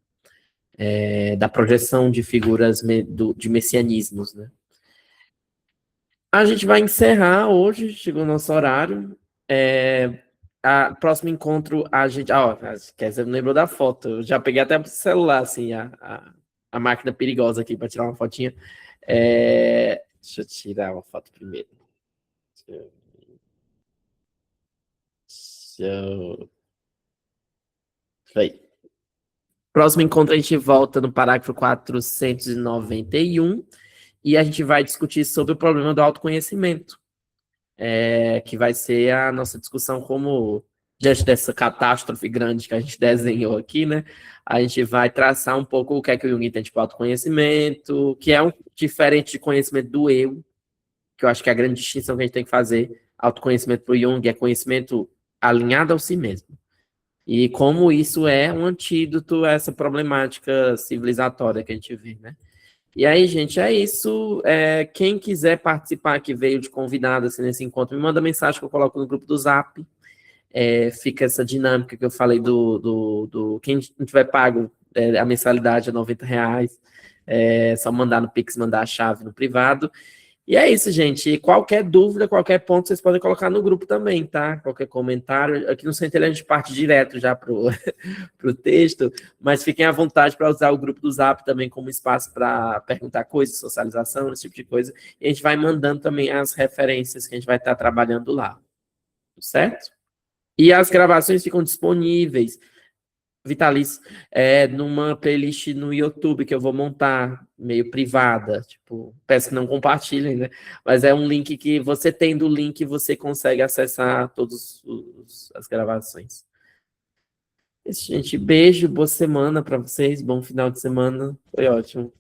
projeção de figuras de messianismos, né? A gente vai encerrar hoje, chegou o nosso horário. Próximo encontro, a gente... quer dizer, não lembrou da foto. Eu já peguei até pro celular, assim, a máquina perigosa aqui para tirar uma fotinha. Deixa eu tirar uma foto primeiro. Aí. Próximo encontro a gente volta no parágrafo 491 e a gente vai discutir sobre o problema do autoconhecimento, que vai ser a nossa discussão como, diante dessa catástrofe grande que a gente desenhou aqui, né? A gente vai traçar um pouco o que é que o Jung entende por autoconhecimento, que é diferente de conhecimento do eu, que eu acho que é a grande distinção que a gente tem que fazer. Autoconhecimento para o Jung é conhecimento alinhado ao si mesmo. E como isso é um antídoto a essa problemática civilizatória que a gente vê, né? E aí, gente, é isso. Quem quiser participar, que veio de convidado assim, nesse encontro, me manda mensagem que eu coloco no grupo do Zap. Fica essa dinâmica que eu falei quem não tiver pago a mensalidade é R$90. Só mandar no Pix, mandar a chave no privado. E é isso, gente. Qualquer dúvida, qualquer ponto, vocês podem colocar no grupo também, tá? Qualquer comentário. Aqui no Centelha a gente parte direto já pro texto, mas fiquem à vontade para usar o grupo do Zap também como espaço para perguntar coisas, socialização, esse tipo de coisa. E a gente vai mandando também as referências que a gente vai estar trabalhando lá. Certo? E as gravações ficam disponíveis, Vitalício, numa playlist no YouTube que eu vou montar, meio privada, tipo, peço que não compartilhem, né? Mas é um link que você tendo o link, você consegue acessar todas as gravações. Gente, beijo, boa semana para vocês, bom final de semana, foi ótimo.